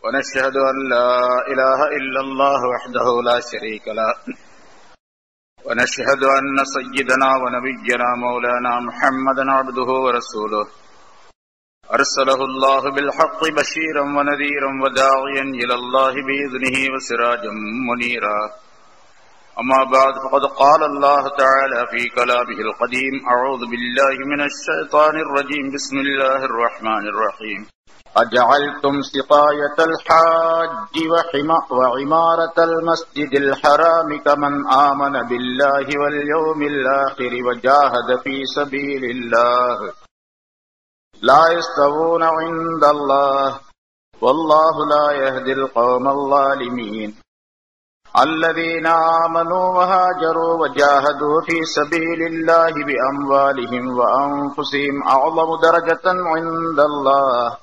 ونشهد أن لا إله إلا الله وحده لا شريك له ونشهد أن سيدنا ونبينا مولانا محمدا عبده ورسوله أرسله الله بالحق بشيرا ونذيرا وداعيا إلى الله بإذنه وسراجا منيرا أما بعد فقد قال الله تعالى في كلامه القديم أعوذ بالله من الشيطان الرجيم بسم الله الرحمن الرحيم أجعلتم سقاية الحاج وعمارة المسجد الحرام كمن آمن بالله واليوم الآخر وجاهد في سبيل الله لا يستوون عند الله والله لا يهدي القوم الظالمين الذين آمنوا وهاجروا وجاهدوا في سبيل الله بأموالهم وأنفسهم أعظم درجة عند الله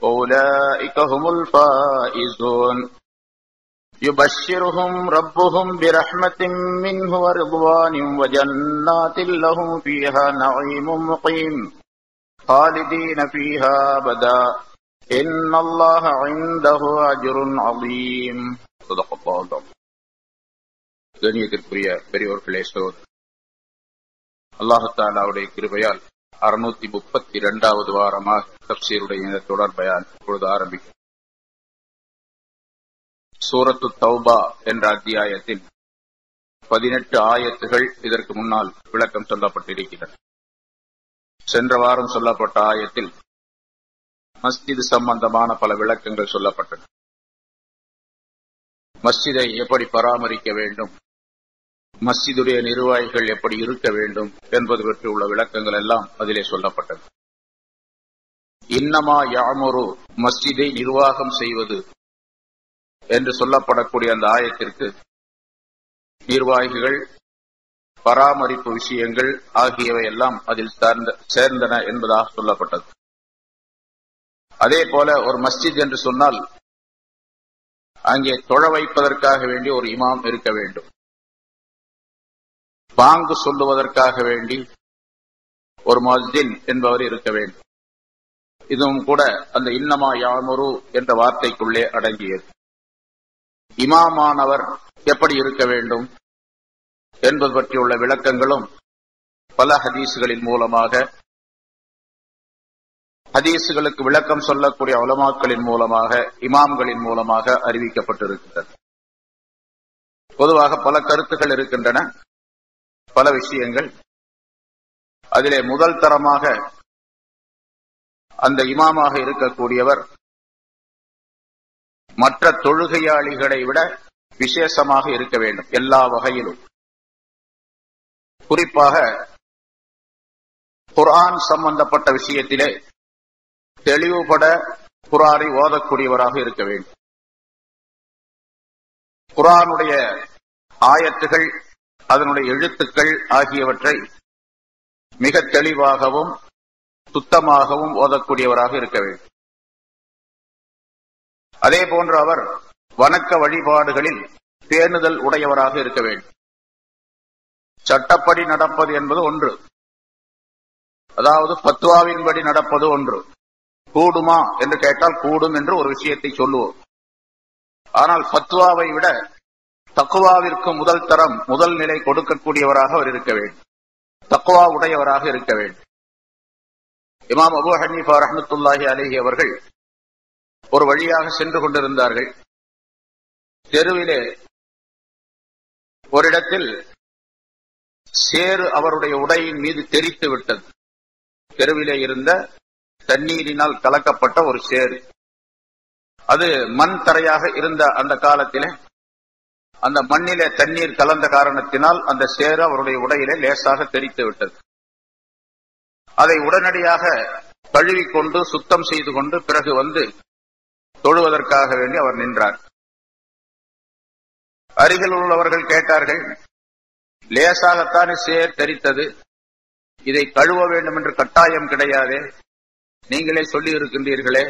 أولئك هم الفائزون يبشرهم ربهم برحمة منه ورضوان وجنات لهم فيها نعيم مقيم خالدين فيها أبدا إن الله عنده أجر عظيم صدق الله العظيم. கண்ணியத்திற்குரிய பெரியோர்களே, சகோதரர்களே, அல்லாஹ் தஆலாவுடைய கிருபையால் 632வது வாரமாக தஃப்சீருடைய இந்த தொடர் பயான் இப்பொழுது ஆரம்பிக்கும். சூரத்து தௌபா என்ற அத்தியாயத்தின் 18 ஆயத்துகள் இதற்கு முன்னால் விளக்கம் சொல்லப்பட்டிருக்கிறது. சென்ற வாரம் சொல்லப்பட்ட ஆயத்தில் மஸ்ஜித் சம்பந்தமான பல விளக்கங்கள் சொல்லப்பட்டன. மஸ்ஜிதை எப்படி பராமரிக்க வேண்டும், மஸ்ஜிதுடைய நிர்வாகிகள் எப்படி இருக்க வேண்டும் என்பது பற்றி உள்ள விளக்கங்கள் எல்லாம் அதிலே சொல்லப்பட்டது. இன்னமா யாமுரு, மஸ்ஜிதை நிர்வாகம் செய்வது என்று சொல்லப்படக்கூடிய அந்த ஆயத்திற்கு நிர்வாகிகள், பராமரிப்பு விஷயங்கள் ஆகியவை எல்லாம் அதில் சேர்ந்தன என்பதாக சொல்லப்பட்டது. அதே போல ஒரு மஸ்ஜித் என்று சொன்னால் அங்கே தொழ வைப்பதற்காக வேண்டிய ஒரு இமாம் இருக்க வேண்டும், பாங்கு சொல்லுவதற்காக வேண்டி ஒரு முஅஸ்ஸின் என்பவர் இருக்க வேண்டும். இதுவும் கூட அந்த இன்னமா யாமுரு என்ற வார்த்தைக்குள்ளே அடங்கியது. இமாமானவர் எப்படி இருக்க வேண்டும் என்பது பற்றியுள்ள விளக்கங்களும் பல ஹதீசுகளின் மூலமாக, ஹதீசுகளுக்கு விளக்கம் சொல்லக்கூடிய உலமாக்களின் மூலமாக, இமாம்களின் மூலமாக அறிவிக்கப்பட்டிருக்கின்றது. பொதுவாக பல கருத்துக்கள் இருக்கின்றன, பல விஷயங்கள். அதிலே முதல் தரமாக அந்த இமாமாக இருக்கக்கூடியவர் மற்ற தொழுகையாளிகளை விட விசேஷமாக இருக்க வேண்டும் எல்லா வகையிலும். குறிப்பாக குர்ஆன் சம்பந்தப்பட்ட விஷயத்திலே தெளிவுபட குர்ஆனை ஓதக்கூடியவராக இருக்க வேண்டும். குர்ஆனுடைய ஆயத்துகள், அதனுடைய எழுத்துக்கள் ஆகியவற்றை மிக தெளிவாகவும் சுத்தமாகவும் ஓதக்கூடியவராக இருக்க வேண்டும். அதே போன்று அவர் வணக்க வழிபாடுகளில் பேணுதல் உடையவராக இருக்க வேண்டும். சட்டப்படி நடப்பது என்பது ஒன்று, அதாவது ஃபத்வாவின்படி நடப்பது ஒன்று. கூடுமா என்று கேட்டால் கூடும் என்று ஒரு விஷயத்தை சொல்லுவோம். ஆனால் ஃபத்வாவை விட தக்வாவிற்கு முதல் தரம், முதல் நிலை கொடுக்கக்கூடியவராக அவர் இருக்க வேண்டும், தக்வா உடையவராக இருக்க வேண்டும். இமாம் அபூ ஹனீஃபா ரஹ்மத்துல்லாஹி அலைஹி அவர்கள் ஒரு வழியாக சென்று கொண்டிருந்தார்கள். தெருவிலே ஒரு இடத்தில் சேறு அவருடைய உடையின் மீது தெரித்து விட்டது. தெருவிலே இருந்த தண்ணீரினால் கலக்கப்பட்ட ஒரு சேறு. அது மண் தரையாக இருந்த அந்த காலத்திலே அந்த மண்ணிலே தண்ணீர் கலந்த காரணத்தினால் அந்த சேறு அவருடைய உடையிலே லேசாக தெரித்து விட்டது. அதை உடனடியாக கழுவிக்கொண்டு சுத்தம் செய்து கொண்டு பிறகு வந்து தொழுவதற்காக வேண்டி அவர் நின்றார். அருகில் உள்ளவர்கள் கேட்டார்கள், லேசாகத்தானே சேர் தெரித்தது, இதை கழுவ வேண்டும் என்று கட்டாயம் கிடையாதே, நீங்களே சொல்லி இருக்கின்றீர்களே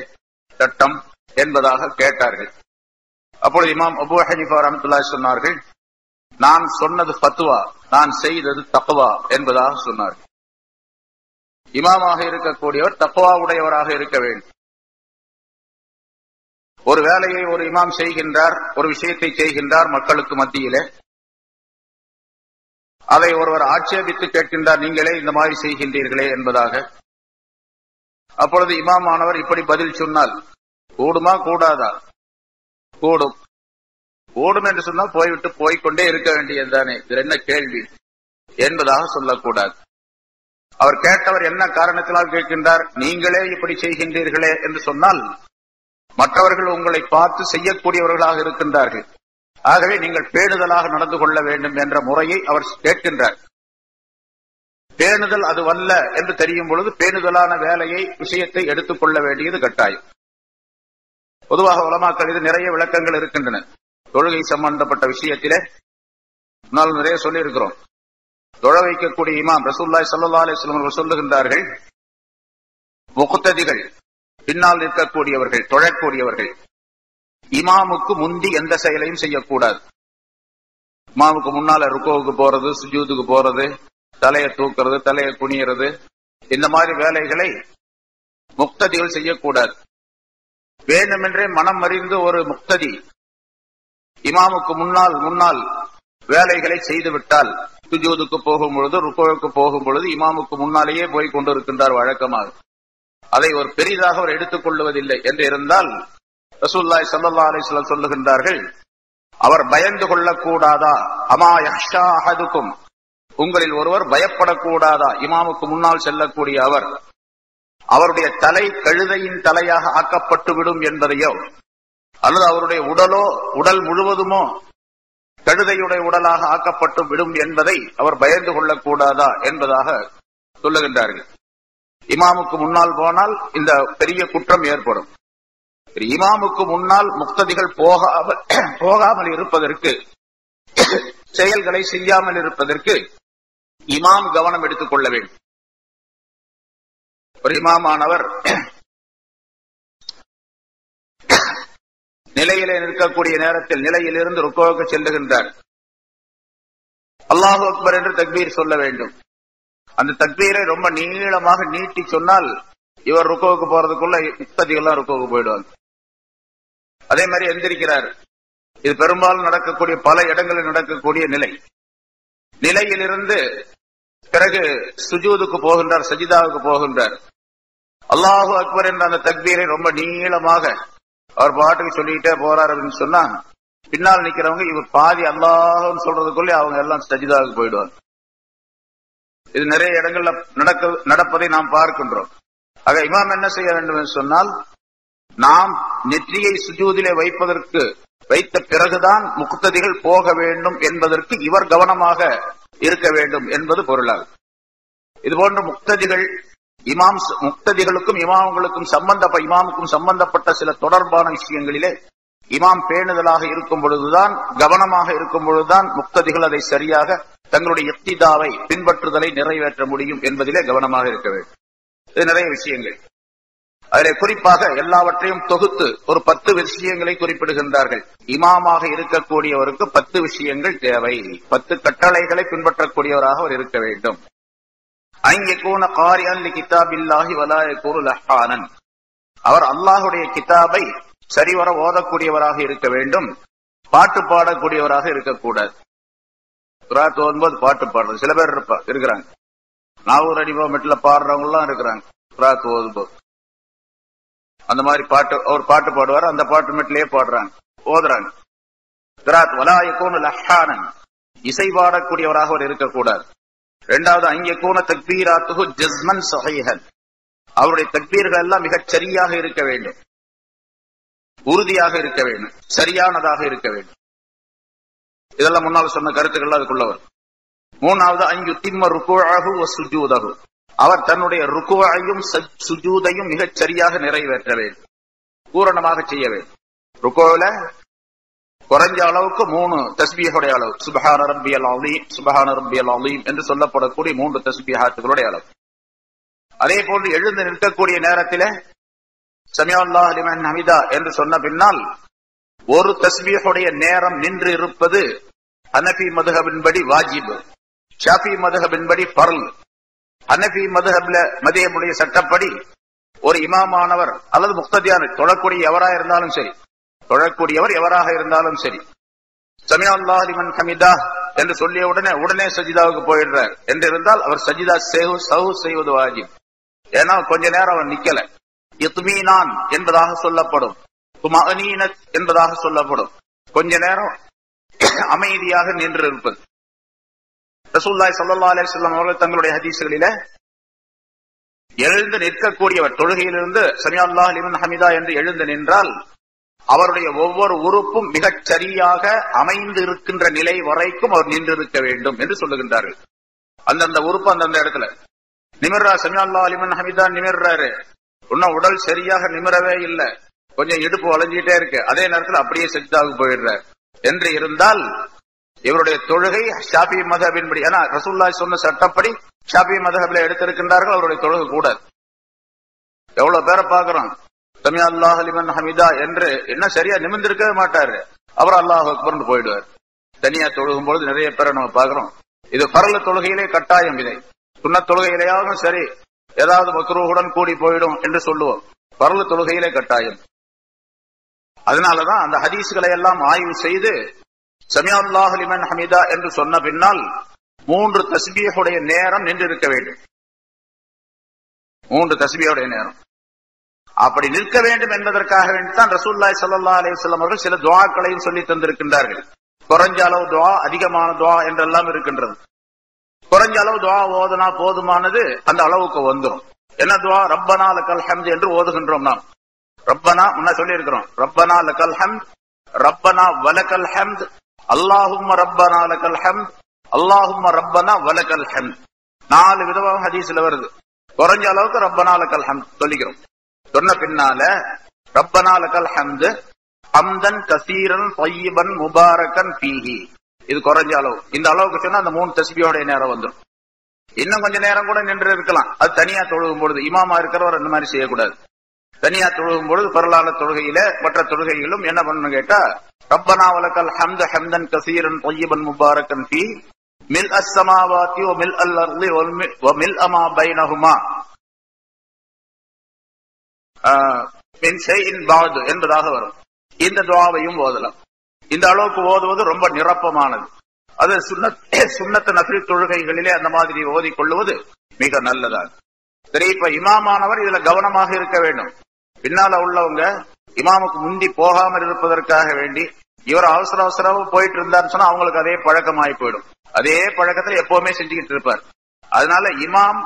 சட்டம் என்பதாக கேட்டார்கள். அப்பொழுது இமாம் அபூ ஹனீஃபா ரஹ்மத்துல்லாஹி சொன்னார்கள், நான் சொன்னது ஃபத்வா, நான் செய்தது தக்வா என்பதாக சொன்னார்கள். இமாமாக இருக்கக்கூடியவர் தக்வா உடையவராக இருக்க வேண்டும். ஒரு வேலையை ஒரு இமாம் செய்கின்றார், ஒரு விஷயத்தை செய்கின்றார் மக்களுக்கு மத்தியிலே. அதை ஒருவர் ஆட்சேபித்து கேட்கின்றார், நீங்களே இந்த மாதிரி செய்கின்றீர்களே என்பதாக. அப்பொழுது இமாமானவர் இப்படி பதில் சொன்னால் கூடுமா கூடாதா? கூடும். கூடும் என்று சொன்னால் போய்விட்டு போய்கொண்டே இருக்க வேண்டியதுதானே, இது என்ன கேள்வி என்பதாக சொல்லக்கூடாது. அவர் கேட்டவர் என்ன காரணத்தினால் கேட்கின்றார், நீங்களே இப்படி செய்கின்றீர்களே என்று சொன்னால் மற்றவர்கள் உங்களை பார்த்து செய்யக்கூடியவர்களாக இருக்கின்றார்கள், ஆகவே நீங்கள் பேணுதலாக நடந்து கொள்ள வேண்டும் என்ற முறையை அவர் கேட்கின்றார். பேணுதல் அதுவல்ல என்று தெரியும் பொழுது பேணுதலான வேலையை விஷயத்தை எடுத்துக் கொள்ள வேண்டியது கட்டாயம். பொதுவாக உலமாக்கள் இது நிறைய விளக்கங்கள் இருக்கின்றன. தொழுகை சம்பந்தப்பட்ட விஷயத்திலே முன்னால் நிறைய சொல்லி இருக்கிறோம். தொழ வைக்கக்கூடிய இமாம் ரசூலுல்லாஹி ஸல்லல்லாஹு அலைஹி வஸல்லம் அவர்கள் சொல்லுகின்றார்கள், முக்ததிகள் பின்னால் நிற்கக்கூடியவர்கள், தொழக்கூடியவர்கள் இமாமுக்கு முந்தி எந்த செயலையும் செய்யக்கூடாது. இமாமுக்கு முன்னால ருக்குவுக்கு போறது, சுஜூதுக்கு போறது, தலையை தூக்குறது, தலையை குனியறது, இந்த மாதிரி வேலைகளை முக்ததிகள் செய்யக்கூடாது. வேண்டுமென்றே மனம் அறிந்து ஒரு முக்ததி இமாமுக்கு முன்னால் வேலைகளை செய்துவிட்டால், சுஜூதுக்கு போகும் பொழுது, ருக்குவுக்கு போகும் பொழுது இமாமுக்கு முன்னாலேயே போய் கொண்டிருக்கின்றார் வழக்கமாக, அதை ஒரு பெரிதாக அவர் எடுத்துக் கொள்வதில்லை என்று இருந்தால் ரசூலுல்லாஹி ஸல்லல்லாஹு அலைஹி வஸல்லம் சொல்லுகின்றார்கள், அவர் பயந்து கொள்ளக்கூடாதா? அமா யஹ்ஷா அஹதுக்கும், உங்களில் ஒருவர் பயப்படக்கூடாதா? இமாமுக்கு முன்னால் செல்லக்கூடிய அவருடைய தலை கழுதையின் தலையாக ஆக்கப்பட்டு விடும் என்பதையோ, அல்லது அவருடைய உடல் முழுவதுமோ கழுதையுடைய உடலாக ஆக்கப்பட்டு விடும் என்பதை அவர் பயந்து கொள்ளக்கூடாதா என்பதாக சொல்லுகின்றார்கள். இமாமுக்கு முன்னால் போனால் இந்த பெரிய குற்றம் ஏற்படும். இமாமுக்கு முன்னால் முக்ததிகள் போகாமல் இருப்பதற்கு, செயல்களை செய்யாமல் இருப்பதற்கு இமாம் கவனம் எடுத்துக் கொள்ள வேண்டும். ஒரு இமாமானவர் நிலையிலே நிற்கக்கூடிய நேரத்தில் நிலையிலிருந்து ருக்குவுக்கு செல்லுகின்றார். அல்லாஹு அக்பர் என்று தக்பீர் சொல்ல வேண்டும். அந்த தக்பீரை ரொம்ப நீளமாக நீட்டி சொன்னால் இவர் ருக்குவுக்கு போறதுக்குள்ள முக்ததிகள்லாம் ருக்குவுக்கு போயிடுவாங்க. அதே மாதிரி எந்திரிக்கிறார். இது பெரும்பாலும் நடக்கக்கூடிய, பல இடங்களில் நடக்கக்கூடிய நிலையிலிருந்து பிறகு சுஜூதுக்கு போகின்றார், சஜிதாவுக்கு போகின்றார். அல்லாஹு அக்பர் என்ற அந்த தக்பீரை ரொம்ப நீளமாக அவர் பாட்டுக்கு சொல்லிட்டே போறார் அப்படின்னு சொன்னா, பின்னால் நிக்கிறவங்க இவர் பாதி அல்லாஹ்னு சொல்றதுக்குள்ளே அவங்க எல்லாம் சஜிதாவுக்கு போயிடுவாங்க. இது நிறைய இடங்கள்ல நடப்பதை நாம் பார்க்கின்றோம். ஆக இமாம் என்ன செய்ய வேண்டும் என்று சொன்னால், நாம் நெற்றியை சுஜூதிலே வைத்த பிறகுதான் முக்ததிகள் போக வேண்டும் என்பதற்கு இவர் கவனமாக இருக்க வேண்டும் என்பது பொருளாகும். இதுபோன்ற முக்ததிகள் முக்ததிகளுக்கும் இமாமுக்கும் சம்பந்தப்பட்ட சில தொடர்பான விஷயங்களிலே இமாம் பேணுதலாக இருக்கும் பொழுதுதான், கவனமாக இருக்கும் பொழுதுதான் முக்ததிகள் அதை சரியாக தங்களுடைய இக்திதாவை, பின்பற்றுதலை நிறைவேற்ற முடியும் என்பதிலே கவனமாக இருக்க வேண்டும். இது நிறைய விஷயங்கள். அதிலே குறிப்பாக எல்லாவற்றையும் தொகுத்து ஒரு 10 விஷயங்களை குறிப்பிடுகின்றார்கள். இமாமாக இருக்கக்கூடியவருக்கு 10 விஷயங்கள் தேவை. 10 கட்டளைகளை பின்பற்றக்கூடியவராக அவர் இருக்க வேண்டும். அன்யகூன காரிஅன் லிகிதாபில்லாஹி வலா யகூனு லஹானன், அவர் அல்லாஹ்வுடைய கிதாபை சரிவர ஓதக்கூடியவராக இருக்க வேண்டும். பாட்டு பாடக்கூடியவராக இருக்கக்கூடாது. குர்ஆன் ஓதும்போது பாட்டு பாடுறது சில பேர் இருக்கிறாங்க. நாவூர் அடிவா மெட்ல பாடுறவங்க எல்லாம் இருக்கிறாங்க. குர்ஆன் ஓதும்போது அந்த மாதிரி அவர் பாட்டு பாடுவார், அந்த பாட்டு மெட்லயே ஓதுறாங்க. குர்ஆன் வலா யகூனு லஹானன், இசை பாடக்கூடியவராக அவர் இருக்கக்கூடாது. இரண்டாவது, அன்யகூன தக்பீராத்துஹு ஜஸ்மன் ஸஹீஹன், அவருடைய தக்பீர்கள் எல்லாம் மிகச் சரியாக இருக்க வேண்டும், உறுதியாக இருக்க வேண்டும், சரியானதாக இருக்க வேண்டும். இதெல்லாம் முன்னால் சொன்ன கருத்துக்கள் அதுக்குள்ள வரும். மூணாவது, அன்யுத்திம்ம ருக்கூஅஹு வ சுஜூதஹு, அவர் தன்னுடைய ருக்குவையும் சுஜூதையும் மிகச் சரியாக நிறைவேற்ற வேண்டும், பூரணமாக செய்ய வேண்டும். ருக்குல குறைஞ்ச அளவுக்கு 3 தஸ்பீஹுடைய அளவு, சுப்ஹான ரப்பியல் அலீம், சுப்ஹான ரப்பியல் அலீம் என்று சொல்லப்படக்கூடிய 3 தஸ்பீஹாத்துகளுடைய அளவு. அதே போன்று எழுந்து நிற்கக்கூடிய நேரத்திலே சமிஅல்லாஹு லிமன் ஹமிதா என்று சொன்ன பின்னால் ஒரு தஸ்பீஹுடைய நேரம் நின்று இருப்பது ஹனஃபி மதுஹபின்படி வாஜிப், ஷாஃபி மதுஹபின்படி ஃபர்ல். ஹனஃபி மதுஹபுடைய சட்டப்படி ஒரு இமாமானவர் அல்லது முக்ததியான தொழக்கூடிய எவராக இருந்தாலும் சரி, தொழக்கூடியவர் எவராக இருந்தாலும் சரி, சமிஅ அல்லாஹு லிமன் ஹமிதா என்று சொல்லிய உடனே சஜிதாவுக்கு போயிடுறார் என்று இருந்தால் அவர் சஜிதா சஹு செய்வது வாஜிப். ஏன்னா கொஞ்ச நேரம் அவர் நிக்கல. இத்மீனான் என்பதாக சொல்லப்படும், துமஅனீனத் என்பதாக சொல்லப்படும், கொஞ்ச நேரம் அமைதியாக நின்று இருப்பது. ரசூலுல்லாஹி ஸல்லல்லாஹு அலைஹி வஸல்லம் அவர்கள் தங்களுடைய ஹதீஸ்களில எழுந்து நிற்கக்கூடியவர் தொழுகையிலிருந்து சமிஅ அல்லாஹு லிமன் ஹமிதா என்று எழுந்து நின்றால் அவருடைய ஒவ்வொரு உறுப்பும் மிகச் சரியாக அமைந்து இருக்கின்ற நிலை வரைக்கும் அவர் நின்றிருக்க வேண்டும் என்று சொல்லுகின்றார்கள். அந்தந்த உறுப்பு அந்தந்த இடத்துல நிமிர்றா, சமிஅ அல்லாஹு லிமன் ஹமிதா நிமிர்றாரு, இன்னும் உடல் சரியாக நிமிரவே இல்லை, கொஞ்சம் இடுப்பு வளைஞ்சிட்டே இருக்கு, அதே நேரத்தில் அப்படியே சஜ்தாவுக்கு போயிடுறார் என்று இருந்தால் இவருடைய தொழுகை ஷாஃபிஈ மذஹபின்படி, ஏன்னா ரசூலுல்லாஹி சொன்ன சட்டப்படி ஷாஃபிஈ மذஹபில் எடுத்திருக்கின்றார்கள், அவருடைய தொழுகை கூடாது. எவ்வளவு பேரை பார்க்கிறோம் சமிஅ அல்லாஹு லிமன் ஹமிதா என்று என்ன சரியா நிமிர்ந்திருக்கவே மாட்டாரு, அவர் அல்லாஹு அக்பர்னு போயிடுவார். தனியா தொழுகும் பொழுது நிறைய பேரை நம்ம பார்க்கிறோம். இது ஃபர்ல தொழுகையிலே கட்டாயம், இதை சுன்னத் தொழுகையிலேயாவது சரி ஏதாவது மக்ரூஹுடன் கூடி போயிடும் என்று சொல்லுவோம், ஃபர்ல தொழுகையிலே கட்டாயம். அதனாலதான் அந்த ஹதீஸ்களை எல்லாம் ஆய்வு செய்து சமிஅ அல்லாஹு லிமன் ஹமிதா என்று சொன்ன பின்னால் 3 தஸ்பீஹுடைய நேரம் நின்றிருக்க வேண்டும். 3 தஸ்பீஹுடைய நேரம் அப்படி நிற்க வேண்டும் என்பதற்காக வேண்டித்தான் ரசூலுல்லாஹி ஸல்லல்லாஹு அலைஹி வஸல்லம் அவர்கள் சில துஆக்களையும் சொல்லி தந்திருக்கின்றார்கள். குறைஞ்ச அளவு துஆ, அதிகமான துஆ என்றெல்லாம் இருக்கின்றது. குறைஞ்ச அளவு துஆ ஓதுனா போதுமானது, அந்த அளவுக்கு வந்துடும். என்ன துஆ? ரப்பனா லக்கல் ஹம்து என்று ஓதுகின்றோம். நாம் ரப்பனா முன்ன சொல்லி இருக்கிறோம், ரப்பனா லக்கல் ஹம்த், ரப்பனா வலக்கல் ஹம்த், அல்லாஹும்ம ரப்பனா லக்கல் ஹம்த், அல்லாஹும்ம ரப்பனா வலக்கல் ஹம்த். 4 விதமாக ஹதீஸ்ல வருது. குறைஞ்ச அளவுக்கு ரப்பனா லக்கல் ஹம்த் சொல்லிக்கிறோம். சொன்ன பின்னால ரப்பனா லக்கல் ஹம்து ஹம்தன் கஸீரன் தய்யிபன் முபாரக்கன் ஃபீஹி, இது குறைஞ்ச அளவு. இந்த அளவுக்கு சொன்னா அந்த 3 தஸ்பீஹோட நேரம் வந்துடும். இன்னும் கொஞ்ச நேரம் கூட நின்று இருக்கலாம். அது தனியா தொழுகும் பொழுது, இமாமா இருக்கிறவர் அந்த மாதிரி செய்யக்கூடாது. தனியா தொழுகும் பொழுது பரலான தொழுகையில மற்ற தொழுகைகளும் என்ன பண்ணணும் கேட்டா, ரப்பனா வலக்கல் ஹம்து ஹம்தன் கஸீரன் தய்யிபன் முபாரக்கன் ஃபீ மில் அஸ்ஸமாவாத்தி வ மில் அல் அர்லி வ மில் அமா பைனஹுமா மின் ஷைஇன் பஅது என்பதாக வரும். இந்த துஆவையும் ஓதலாம். இந்த அளவுக்கு ஓதுவது ரொம்ப நிரப்பமானது. அது சுன்னத் நஃபில் தொழுகைகளிலே அந்த மாதிரி ஓதிக்கொள்வது மிக நல்லதாகும். சரி, இப்ப இமாமானவர் இதுல கவனமாக இருக்க வேண்டும். பின்னால உள்ளவங்க இமாமுக்கு முந்தி போகாமல் இருப்பதற்காக வேண்டி இவர் அவசரமா போயிட்டு இருந்தாருன்னு சொன்னா அவங்களுக்கு அதே பழக்கமாகி போயிடும். அதே பழக்கத்துல எப்பவுமே செஞ்சுக்கிட்டு இருப்பார். அதனால இமாம்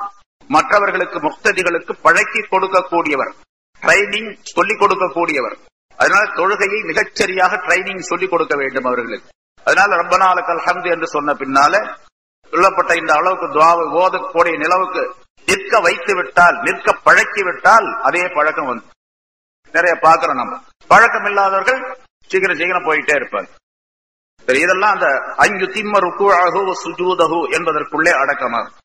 மற்றவர்களுக்கு முக்ததிகளுக்கு பழக்கி கொடுக்கக்கூடியவர், ட்ரைனிங் சொல்லிக் கொடுக்கக்கூடியவர். அதனால தொழுகையை மிகச்சரியாக ட்ரைனிங் சொல்லிக் கொடுக்க வேண்டும் அவர்களுக்கு. அதனால ரப்பனா லக்கல் ஹம்து என்று சொன்ன பின்னால சொல்லப்பட்ட இந்த அளவுக்கு துஆவை ஓதக்கூடிய நிலவுக்கு நிற்க வைத்து விட்டால், நிற்க பழக்கி விட்டால் அதே பழக்கம் வந்து நிறைய பார்க்கிறோம். நம்ம பழக்கம் இல்லாதவர்கள் சீக்கிரம் போயிட்டே இருப்பாங்க. இதெல்லாம் அந்த அஞ்சு திம்ம ருக்குஅஹு வ சுஜூதஹு என்பதற்குள்ளே அடக்கமாகும்.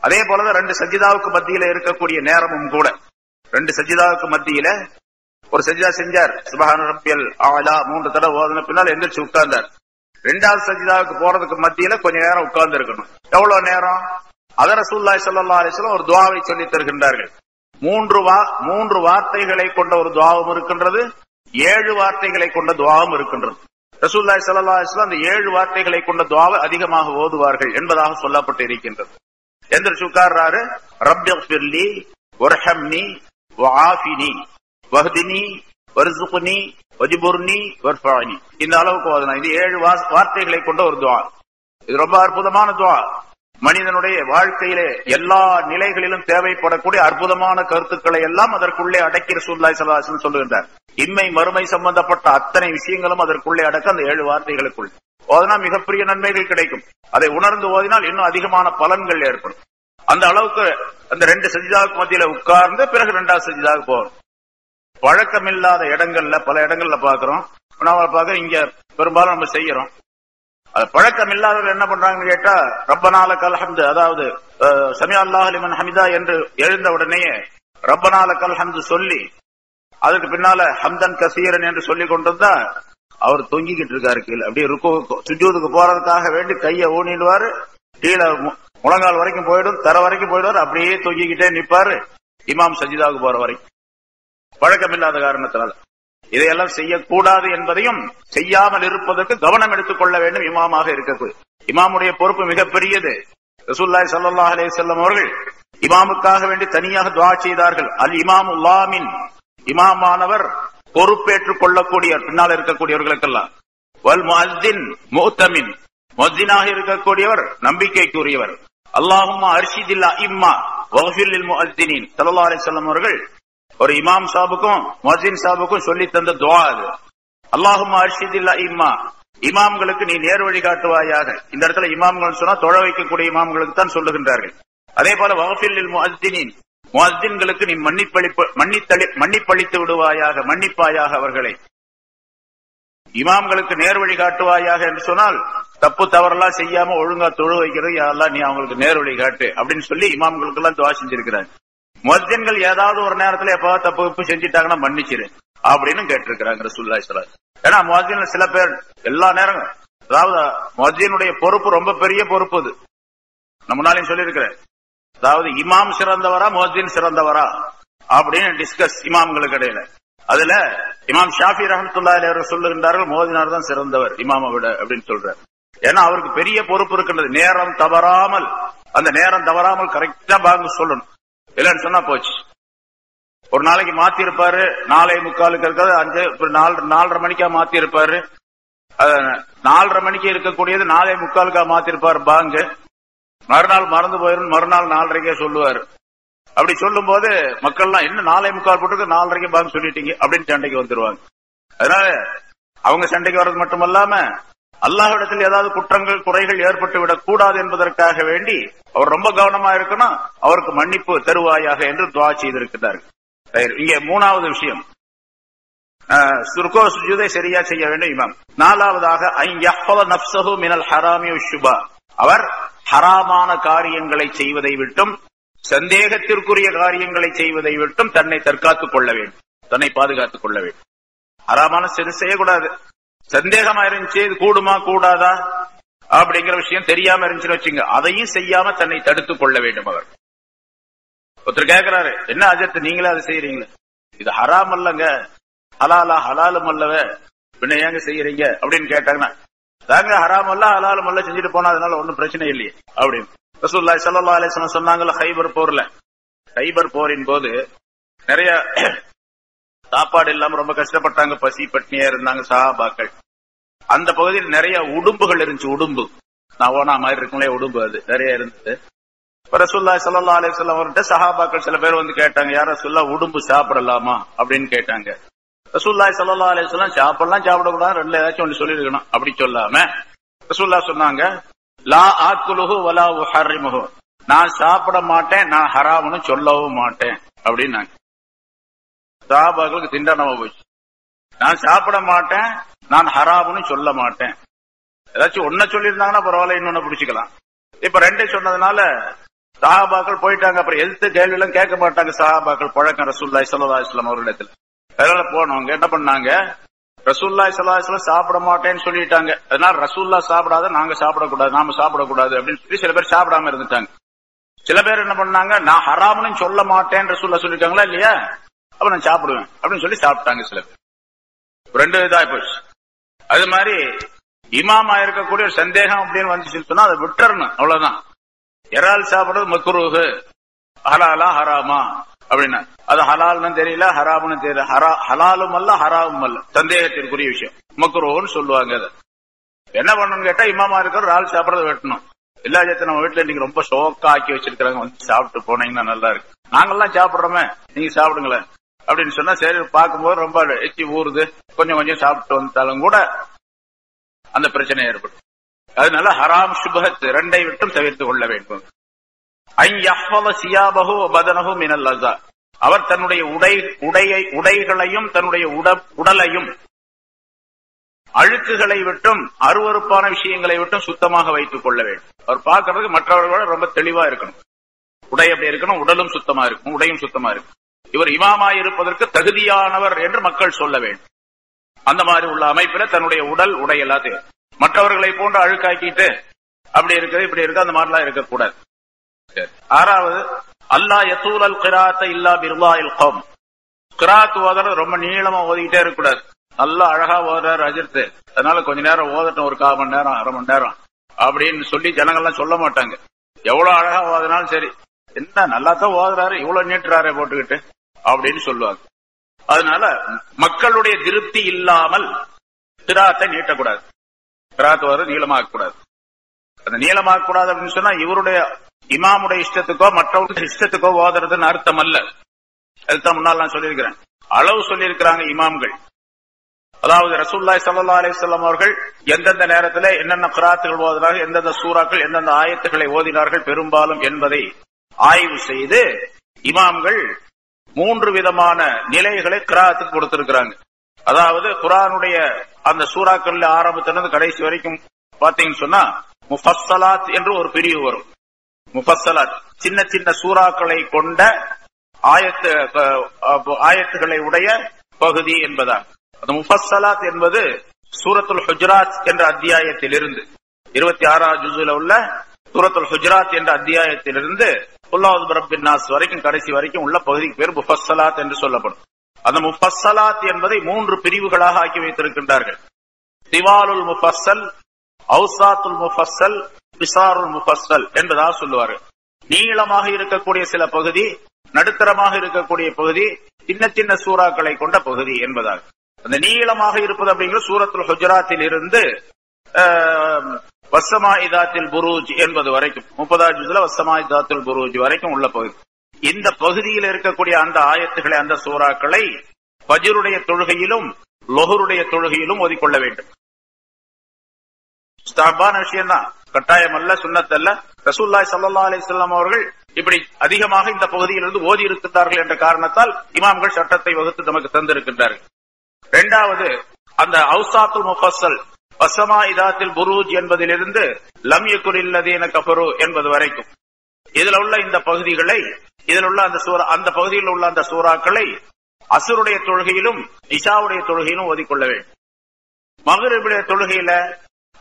அதே போலதான் 2 சஜிதாவுக்கு மத்தியில இருக்கக்கூடிய நேரமும் கூட. 2 சஜிதாவுக்கு மத்தியில ஒரு சஜிதா செஞ்சார், சுப்ஹான ரப்பியல் அலா 3 தடவை ஓதுன பின்னால் எந்திரிச்சு உட்கார்ந்தார். 2வது சஜிதாவுக்கு போறதுக்கு மத்தியில கொஞ்ச நேரம் உட்கார்ந்து இருக்கணும். எவ்வளவு நேரம்? அத ரசூலுல்லாஹி ஸல்லல்லாஹு அலைஹி வஸல்லம் ஒரு துஆவை சொல்லி தருகின்றார்கள். 3 வார்த்தைகளை கொண்ட ஒரு துஆவும் இருக்கின்றது, 7 வார்த்தைகளை கொண்ட துஆவும் இருக்கின்றது. ரசூலுல்லாஹி ஸல்லல்லாஹு அலைஹி வஸல்லம் அந்த 7 வார்த்தைகளை கொண்ட துஆவை அதிகமாக ஓதுவார்கள் என்பதாக சொல்லப்பட்டு இருக்கின்றது. எந்திரிச்சு உட்கார்றாரு, ரப்பிக்ஃபிர்லி வர்ஹம்னி வஆஃபினி வஹ்தினி வர்ஸுக்னி வஜ்புர்னி வர்ஃபஅனி, இந்த அளவுக்கு ஓதணும். இது 7 வார்த்தைகளை கொண்ட ஒரு துஆ. இது ரொம்ப அற்புதமான துஆ. மனிதனுடைய வாழ்க்கையிலே எல்லா நிலைகளிலும் தேவைப்படக்கூடிய அற்புதமான கருத்துக்களை எல்லாம் அதற்குள்ளே அடக்கி ரசூலுல்லாஹி ஸல்லல்லாஹு அலைஹி வஸல்லம் சொல்லுகின்றார். இன்மை மறுமை சம்பந்தப்பட்ட அத்தனை விஷயங்களும் அதற்குள்ளே அடக்க அந்த 7 வார்த்தைகளுக்குள் ஓதினா மிகப்பெரிய நன்மைகள் கிடைக்கும். அதை உணர்ந்து ஓதினால் இன்னும் அதிகமான பலன்கள் ஏற்படும். அந்த அளவுக்கு அந்த 2 சஜிதாவுக்கு மத்தியில உட்கார்ந்து பிறகு 2வது சஜிதாவுக்கு போகணும். பழக்கமில்லாத இடங்கள்ல பல இடங்கள்ல பாக்குறோம், இங்க பெரும்பாலும் நம்ம செய்யறோம். அது பழக்கம் இல்லாதவர்கள் என்ன பண்றாங்கன்னு கேட்டா, ரப்பனா லக்கல் ஹம்து, அதாவது சமிஅ அல்லாஹு லிமன் ஹமிதா என்று எழுந்த உடனேயே ரப்பனா லக்கல் ஹம்து சொல்லி அதுக்கு பின்னால ஹம்தன் கஸீரன் என்று சொல்லி கொண்டிருந்தா அவர் தொங்கிக்கிட்டு இருக்காரு கீழே. அப்படியே சுஜூதுக்கு போறதுக்காக வேண்டி கையை ஊனிடுவாரு, கீழே முழங்கால் வரைக்கும் போயிடும், தர வரைக்கும் போயிடுவாரு, அப்படியே தொங்கிக்கிட்டே நிப்பாரு இமாம் சஜிதாவுக்கு போற வரைக்கும். பழக்கம் இல்லாத காரணத்தினால இதையெல்லாம் செய்யக்கூடாது என்பதையும் செய்யாமல் இருப்பதற்கு கவனம் எடுத்துக் கொள்ள வேண்டும். இமாமாக இருக்கக்கூடிய இமாமுடைய பொறுப்பு மிகப்பெரியது. ரசூலுல்லாஹி ஸல்லல்லாஹு அலைஹி வஸல்லம் அவர்கள் இமாமுக்காக வேண்டி தனியாக துஆ செய்தார்கள். அல் இமாமு லாமின், இமாமானவர் பொறுப்பேற்றுக் கொள்ளக்கூடிய பின்னால் இருக்கக்கூடியவர்களுக்கெல்லாம். வல் முஅஸ்ஸின் முஅ்தமின், முஅஸ்ஸினாக இருக்கக்கூடியவர் நம்பிக்கைக்குரியவர். அல்லாஹும்ம அர்ஷிதில் அஇம்மா வஃபிர் லில் முஅஸ்ஸினீன். ஸல்லல்லாஹு அலைஹி வஸல்லம் அவர்கள் ஒரு இமாம் சாபுக்கும் முஅஸ்ஸின் சாபுக்கும் சொல்லி தந்த துஆ அது. அல்லாஹும்ம அர்ஷிதில் அஇம்மா, இமாம்களுக்கு நீ நேர் வழி காட்டுவாயாக. இந்த இடத்துல இமாம்கள் சொன்னா தொழ வைக்கக்கூடிய இமாம்களுக்கு தான் சொல்லுகின்றார்கள். அதே போல வஃபிர் லில் முஅஸ்ஸினீன், முஅஸ்ஸின்களுக்கு நீ மன்னிப்பளித்து விடுவாயாக, மன்னிப்பாயாக அவர்களை. இமாம்களுக்கு நேர் வழி காட்டுவாயாக என்று சொன்னால் தப்பு தவறெல்லாம் செய்யாம ஒழுங்கா தொழு வைக்கிறது, யாரெல்லாம் நீ அவங்களுக்கு நேர் வழி காட்டு அப்படின்னு சொல்லி இமாம்களுக்கு எல்லாம் துஆ செஞ்சிருக்கிறாங்க. முஅஸ்ஸின்கள் ஏதாவது ஒரு நேரத்துல எப்ப தப்பு செஞ்சுட்டாங்கன்னா மன்னிச்சிரு அப்படின்னு கேட்டிருக்கிறாங்க ரசூலுல்லாஹி ஸல்லல்லாஹு அலைஹி வஸல்லம். ஏன்னா முஅஸ்ஸின்ல சில பேர் எல்லா நேரம், அதாவது முஅஸ்ஸினுடைய பொறுப்பு ரொம்ப பெரிய பொறுப்பு. அது நம்ம முன்னாலையும் சொல்லியிருக்கிறேன். அதாவது இமாம் சிறந்தவரா முஅஸ்ஸின் சிறந்தவரா அப்படின்னு டிஸ்கஸ் இமாம்களுக்கு இடையில. அதுல இமாம் ஷாஃபி ரஹ்மத்துல்லாஹி அலைஹி அவர்கள் சொல்லுகின்றார்கள் மோதினார் தான் சிறந்தவர் இமாமை விட அப்படின்னு சொல்றாரு. ஏன்னா அவருக்கு பெரிய பொறுப்பு இருக்கின்றது. நேரம் தவறாமல், அந்த நேரம் தவறாமல் கரெக்டா பாங்கு சொல்லணும். இல்லன்னு சொன்னா போச்சு. ஒரு நாளைக்கு மாத்தி இருப்பாரு, 4:45 இருக்கிறது 4:30 மணிக்கா மாத்தி இருப்பாரு. 4:30 மணிக்கு இருக்கக்கூடியது 4:45 மாத்தி இருப்பாரு பாங்கு. மறுநாள் மறந்து போயிரும், மறுநாள் 4:30 சொல்லுவாரு. அப்படி சொல்லும் போது மக்கள்லாம் என்ன 4:45 போட்டு 4:30 பாங்கு சொல்லிட்டீங்க அப்படின்னு சண்டைக்கு வந்துருவாங்க. அதனால அவங்க சண்டைக்கு வர்றது மட்டுமல்லாம அல்லாஹ்விடத்தில் ஏதாவது குற்றங்கள் குறைகள் ஏற்பட்டு விடக் கூடாது என்பதற்காக வேண்டி அவர் ரொம்ப கவனமா இருக்கணும். அவருக்கு மன்னிப்பு தருவாயாக என்று துஆ செய்திருக்கிறார்கள். இங்கே மூணாவது விஷயம், சுர்கோ சுஜூதை சரியா செய்ய வேண்டும் இமாம். நாலாவதாக நஃப்ஸஹு மினல் ஹராமி வஷ்ஷுபா, அவர் ஹராமான காரியங்களை செய்வதை விட்டும் சந்தேகத்திற்குரிய காரியங்களை செய்வதை விட்டும் தன்னை தற்காத்துக் கொள்ள வேண்டும், தன்னை பாதுகாத்துக் கொள்ள வேண்டும். ஹராமான செய்யக்கூடாது. சந்தேகமா இருந்துச்சு இது கூடுமா கூடாதா அப்படிங்கிற விஷயம் தெரியாம இருந்துச்சுன்னு வச்சுங்க, அதையும் செய்யாம தன்னை தடுத்துக் கொள்ள வேண்டும். அவர் ஒருத்தர் கேட்கிறாரு, என்ன அஜத் நீங்களே அதை செய்யறீங்களே, இது ஹராம் அல்லங்க, ஹலாலா ஹலாலும் அல்லவே, பின்ன ஏங்க செய்யறீங்க அப்படின்னு கேட்டாங்கன்னா, தாங்க ஹராம் அல்ல ஹலாலும் அல்ல செஞ்சுட்டு போனா அதனால ஒன்னும் பிரச்சனை இல்லையே அப்படின்னு ரசூலுல்லாஹி ஸல்லல்லாஹு அலைஹி வஸல்லம் சொன்னாங்கல்ல. ஹைபர் போர்ல, ஹைபர் போரின் போது நிறைய சாப்பாடு இல்லாம ரொம்ப கஷ்டப்பட்டாங்க, பசி பட்னியா இருந்தாங்க சஹாபாக்கள். அந்த பகுதியில் நிறைய உடும்புகள் இருந்துச்சு. உடும்பு நான் ஓனா மாதிரி இருக்குங்களே உடும்பு, அது நிறைய இருந்தது. ரசூலுல்லாஹி ஸல்லல்லாஹு அலைஹி வஸல்லம் அவர்கிட்ட சஹாபாக்கள் சில பேர் வந்து கேட்டாங்க, யார ரசூலுல்லாஹ் உடும்பு சாப்பிடலாமா அப்படின்னு கேட்டாங்க. ரசூலுல்லாஹி ஸல்லல்லாஹு அலைஹி வஸல்லம் சாப்பிடக்கூடாது, ரெண்டுல ஏதாச்சும் ஒன்று சொல்லிருக்கணும் அப்படி சொல்லாம ரசூலுல்லாஹ் சொன்னாங்க, லா ஆக்குலுஹு வலா உஹர்ரிமுஹு, நான் சாப்பிட மாட்டேன், நான் ஹராம்னு சொல்லவும் மாட்டேன் அப்படின்னாங்க. சஹாபாக்களுக்கு திண்டானமா போச்சு. நான் சாப்பிட மாட்டேன், நான் ஹராம்னு சொல்ல மாட்டேன். ஏதாச்சும் ஒன்ன சொல்லியிருந்தாங்கன்னா பரவாயில்ல, இன்னொன்னு பிடிச்சிக்கலாம். இப்ப ரெண்டே சொன்னதுனால சஹாபாக்கள் போயிட்டாங்க. அப்புறம் எதிர்த்து கேள்வி எல்லாம் கேட்க மாட்டாங்க சஹாபாக்கள், பழக்கம் ரசூலுல்லாஹி ஸல்லல்லாஹு அலைஹி வஸல்லம் அவர்களிடத்துல. அதனால போனவங்க என்ன பண்ணாங்க, ரசூலுல்லாஹி ஸல்லல்லாஹு அலைஹி வஸல்லம் சாப்பிட மாட்டேன்னு சொல்லிட்டாங்க, அதனால ரசூலுல்லாஹ் சாப்பிடாத நாங்க சாப்பிடக்கூடாது, நாம சாப்பிடக்கூடாது அப்படின்னு சொல்லி சில பேர் சாப்பிடாம இருந்துட்டாங்க. சில பேர் என்ன பண்ணாங்க, நான் ஹராம்னு சொல்ல மாட்டேன்னு ரசூலுல்லாஹ் சொல்லிருக்காங்களா இல்லையா, அப்ப நான் சாப்பிடுவேன் அப்படின்னு சொல்லி சாப்பிட்டாங்க சில பேர். ரெண்டு இதா போச்சு. அது மாதிரி இமாமா இருக்கக்கூடிய ஒரு சந்தேகம் அப்படின்னு வந்துச்சுன்னு சொன்னா அதை விட்டுறணும், அவ்வளவுதான். இறால் சாப்பிடுறது மக்ரூஹ், ஹலாலா ஹராமா அப்படின்னா அது ஹலால்னு தெரியல, ஹராம்னு தெரியல, ஹலாலும் அல்ல ஹராமும் அல்ல, சந்தேகத்திற்குரிய விஷயம், மக்ரூஹ்னு சொல்லுவாங்க. அதை என்ன பண்ணணும்னு கேட்டா இமாமா இருக்கிற இறால் சாப்பிடறத வெட்டணும். எல்லா ஜாத்தி நம்ம வீட்டுல இன்னைக்கு ரொம்ப ஷோக்கா ஆக்கி வச்சிருக்காங்க, வந்து சாப்பிட்டு போனீங்கன்னா நல்லா இருக்கு, நாங்கெல்லாம் சாப்பிடுறோமே நீங்க சாப்பிடுங்களேன் அப்படின்னு சொன்னா சரி, பார்க்கும்போது ரொம்ப எச்சி ஊறுது, கொஞ்சம் கொஞ்சம் சாப்பிட்டு வந்தாலும் கூட அந்த பிரச்சனை ஏற்படும். அதனால ஹராம் சுபஹத் ரெண்டை விட்டும் தவிர்த்து கொள்ள வேண்டும். அவர் தன்னுடைய உடைகளையும் தன்னுடைய உடலையும் அழுக்குகளை விட்டும் அருவருப்பான விஷயங்களை விட்டும் சுத்தமாக வைத்துக் கொள்ள வேண்டும். அவர் பார்க்கறதுக்கு மற்றவர்களோட ரொம்ப தெளிவா இருக்கணும். உடை அப்படி இருக்கணும், உடலும் சுத்தமா இருக்கும், உடையும் சுத்தமா இருக்கும். இவர் இமாமாய் இருப்பதற்கு தகுதியானவர் என்று மக்கள் சொல்ல வேண்டும். அந்த மாதிரி உள்ள அமைப்பில தன்னுடைய உடை எல்லாத்தையும் மற்றவர்களை போன்று அழுக்காக்கிட்டு அப்படி இருக்குது இப்படி இருக்கு அந்த மாதிரிலாம் இருக்கக்கூடாது. ஆறாவது, அல்லா யசூல் அல் கிராத்த இல்லா பிர்லாயில் கௌம், கிராத் ஓதுறது ரொம்ப நீளமா ஓதிக்கிட்டே இருக்கக்கூடாது. நல்லா அழகா ஓதுறாரு அஜித், அதனால கொஞ்ச நேரம் ஓதட்டும், ஒரு 1/4 மணி நேரம் 1/2 மணி நேரம் அப்படின்னு சொல்லி ஜனங்கள்லாம் சொல்ல மாட்டாங்க. எவ்வளவு அழகா ஓதுனாலும் சரி, என்ன நல்லா தான் ஓதுறாரு, இவ்வளவு நீட்டுறாரு போட்டுக்கிட்டு அப்படின்னு சொல்லுவாங்க. அதனால மக்களுடைய திருப்தி இல்லாமல் கிராத்தை நீட்டக்கூடாது, கிராத் ஓதுறது நீளமாக்க கூடாது. அந்த நீளமாக்க கூடாது அப்படின்னு சொன்னா இவருடைய இமாமுடைய இஷ்டத்துக்கோ மற்றவருடைய இஷ்டத்துக்கோ ஓதுறதுன்னு அர்த்தம் அல்ல. அதுதான் முன்னால் நான் சொல்லியிருக்கிறேன். அளவு சொல்லியிருக்கிறாங்க இமாம்கள். அதாவது ரசூலுல்லாஹி ஸல்லல்லாஹு அலைஹி வஸல்லம் அவர்கள் எந்தெந்த நேரத்தில் என்னென்ன கிராத்துகள் ஓதினார்கள், எந்தெந்த சூறாக்கள் எந்தெந்த ஆயத்துக்களை ஓதினார்கள் பெரும்பாலும் என்பதை ஆய்வு செய்து இமாம்கள் 3 விதமான நிலைகளை கிராத்துக்கு கொடுத்திருக்கிறாங்க. அதாவது குர்ஆனுடைய அந்த சூறாக்கள் ஆரம்பத்திலிருந்து கடைசி வரைக்கும் பாத்தீங்கன்னு சொன்னா முஃபஸ்ஸலாத் என்று ஒரு பிரிவு வரும். முஃபஸ்ஸலாத் சின்ன சின்ன சூறாக்களை கொண்ட ஆயத்துகளை உடைய பகுதி என்பதால் அந்த முஃபஸ்ஸலாத் என்பது சூரத்துல் ஹுஜராத் என்ற அத்தியாயத்திலிருந்து 26ஆம் ஜுஸுல உள்ள சூரத்துல் ஹுஜராத் என்ற அத்தியாயத்திலிருந்து குல் அஊது பிரப்பின் நாஸ் வரைக்கும் கடைசி வரைக்கும் உள்ள பகுதிக்கு பேர் முஃபஸ்ஸலாத் என்று சொல்லப்படும். அந்த முஃபஸ்ஸலாத் என்பதை 3 பிரிவுகளாக ஆக்கி வைத்திருக்கின்றார்கள். திவாலுல் முஃபஸ்ஸல், அவ்சாத்துல் முஃபஸ்ஸல், பிசாருல் முஃபஸ்ஸல் என்பதாக சொல்லுவார்கள். நீளமாக இருக்கக்கூடிய சில பகுதி, நடுத்தரமாக இருக்கக்கூடிய பகுதி, சின்ன சின்ன சூறாக்களை கொண்ட பகுதி என்பதாக. அந்த நீளமாக இருப்பது அப்படிங்கிற சூரத்துல் ஹுஜராத்தில் இருந்து வஸ்ஸமாஇதாத்தில் புரூஜ் என்பது வரைக்கும் 30ஆம் ஜுஸ்ல வஸ்ஸமாஇதாத்தில் புரூஜ் வரைக்கும் உள்ள பகுதி. இந்த பகுதியில் இருக்கக்கூடிய அந்த ஆயத்துக்களை, அந்த சூறாக்களை ஃபஜ்ருடைய தொழுகையிலும் லொஹருடைய தொழுகையிலும் ஓதிக்கொள்ள வேண்டும். ஸ்தாபான விஷயம் தான், கட்டாயம் அல்ல, சுன்னத் அல்ல. ரசூலுல்லாஹி ஸல்லல்லாஹு அலைஹி வஸல்லம் அவர்கள் இப்படி அதிகமாக இந்த பகுதியிலிருந்து ஓதி இருக்கின்றார்கள் என்ற காரணத்தால் இமாம்கள் சட்டத்தை வகுத்து நமக்கு தந்திருக்கின்றார்கள். இரண்டாவது, அந்த அவ்சாத்துல் முஃபஸ்ஸல் வஸ்ஸமாஇதாத்தில் புரூஜ் என்பதிலிருந்து லம் யகுனில் லதீன கஃபரு என்பது வரைக்கும் இதில் உள்ள இந்த பகுதிகளை, இதில் உள்ள அந்த பகுதியில் உள்ள அந்த சூறாக்களை அஸ்ருடைய தொழுகையிலும் இஷாவுடைய தொழுகையிலும் ஓதிக்கொள்ள வேண்டும். மக்ரிபுடைய தொழுகையில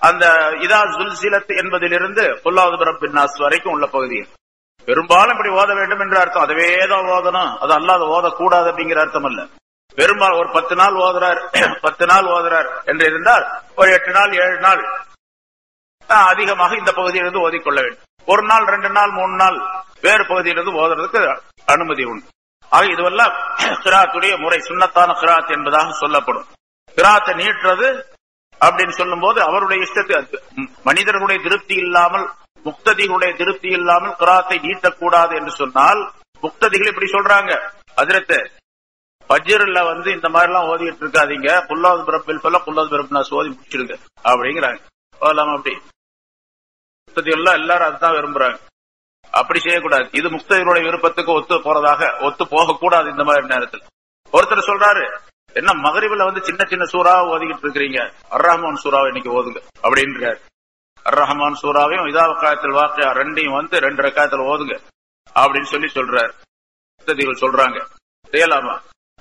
அந்த இதா ஸுல்ஸிலத் என்பதிலிருந்து குல் அஊது பிரப்பின் நாஸ் வரைக்கும் உள்ள பகுதியில் பெரும்பாலும் இப்படி ஓத வேண்டும் என்ற அர்த்தம். அதுவே தான் ஓதணும், அது அல்லாத ஓதக்கூடாது அப்படிங்கிற அர்த்தம் அல்ல. பெரும்பாலும் ஒரு 10 நாள் ஓதுறார் 10 நாள் ஓதுறார் என்று இருந்தால் ஒரு 8 நாள் 7 நாள் அதிகமாக இந்த பகுதியிலிருந்து ஓதிக்கொள்ள வேண்டும். 1 நாள் 2 நாள் 3 நாள் வேறு பகுதியிலிருந்து ஓதுறதுக்கு அனுமதி உண்டு. ஆக இதுவெல்லாம் கிராத்துடைய முறை, சுன்னத்தான கிராத் என்பதாக சொல்லப்படும். கிராத்தை நீட்டுறது அப்படின்னு சொல்லும் போது அவருடைய இஷ்டத்தை, மனிதர்களுடைய திருப்தி இல்லாமல், முக்ததிகளுடைய திருப்தி இல்லாமல் கிராத்தை நீட்டக்கூடாது என்று சொன்னால் முக்ததிகள் இப்படி சொல்றாங்க, ஹஜ்ரத் ஃபஜ்ர்ல இந்த மாதிரி எல்லாம் ஓதிட்டு இருக்காதீங்க, குல் அஊது பிரப்பில் ஃபலக் குல் அஊது பிரப்பின் நாஸ் ஓதி முடிச்சிருங்க அப்படிங்கிறாங்க. அப்படி முக்ததிகள் எல்லாரும் அதுதான் விரும்புறாங்க. அப்படி செய்யக்கூடாது. இது முக்ததிகளுடைய விருப்பத்துக்கு ஒத்து போகக்கூடாது. இந்த மாதிரி நேரத்தில் ஒருத்தர் சொல்றாரு, என்ன மகரிபில் சின்ன சின்ன சூறாவை ஓதிக்கிட்டு இருக்கிறீங்க, அர் ரஹ்மான் சூறாவை இன்னைக்கு ஓதுங்க அப்படின்றாரு. அர் ரஹ்மான் சூறாவையும் இதா வக்காயத்தில் வாக்கியா ரெண்டையும் 2 ரக்காயத்தில் ஓதுங்க அப்படின்னு சொல்றாரு. முக்ததிகள் சொல்றாங்க, செய்யலாமா?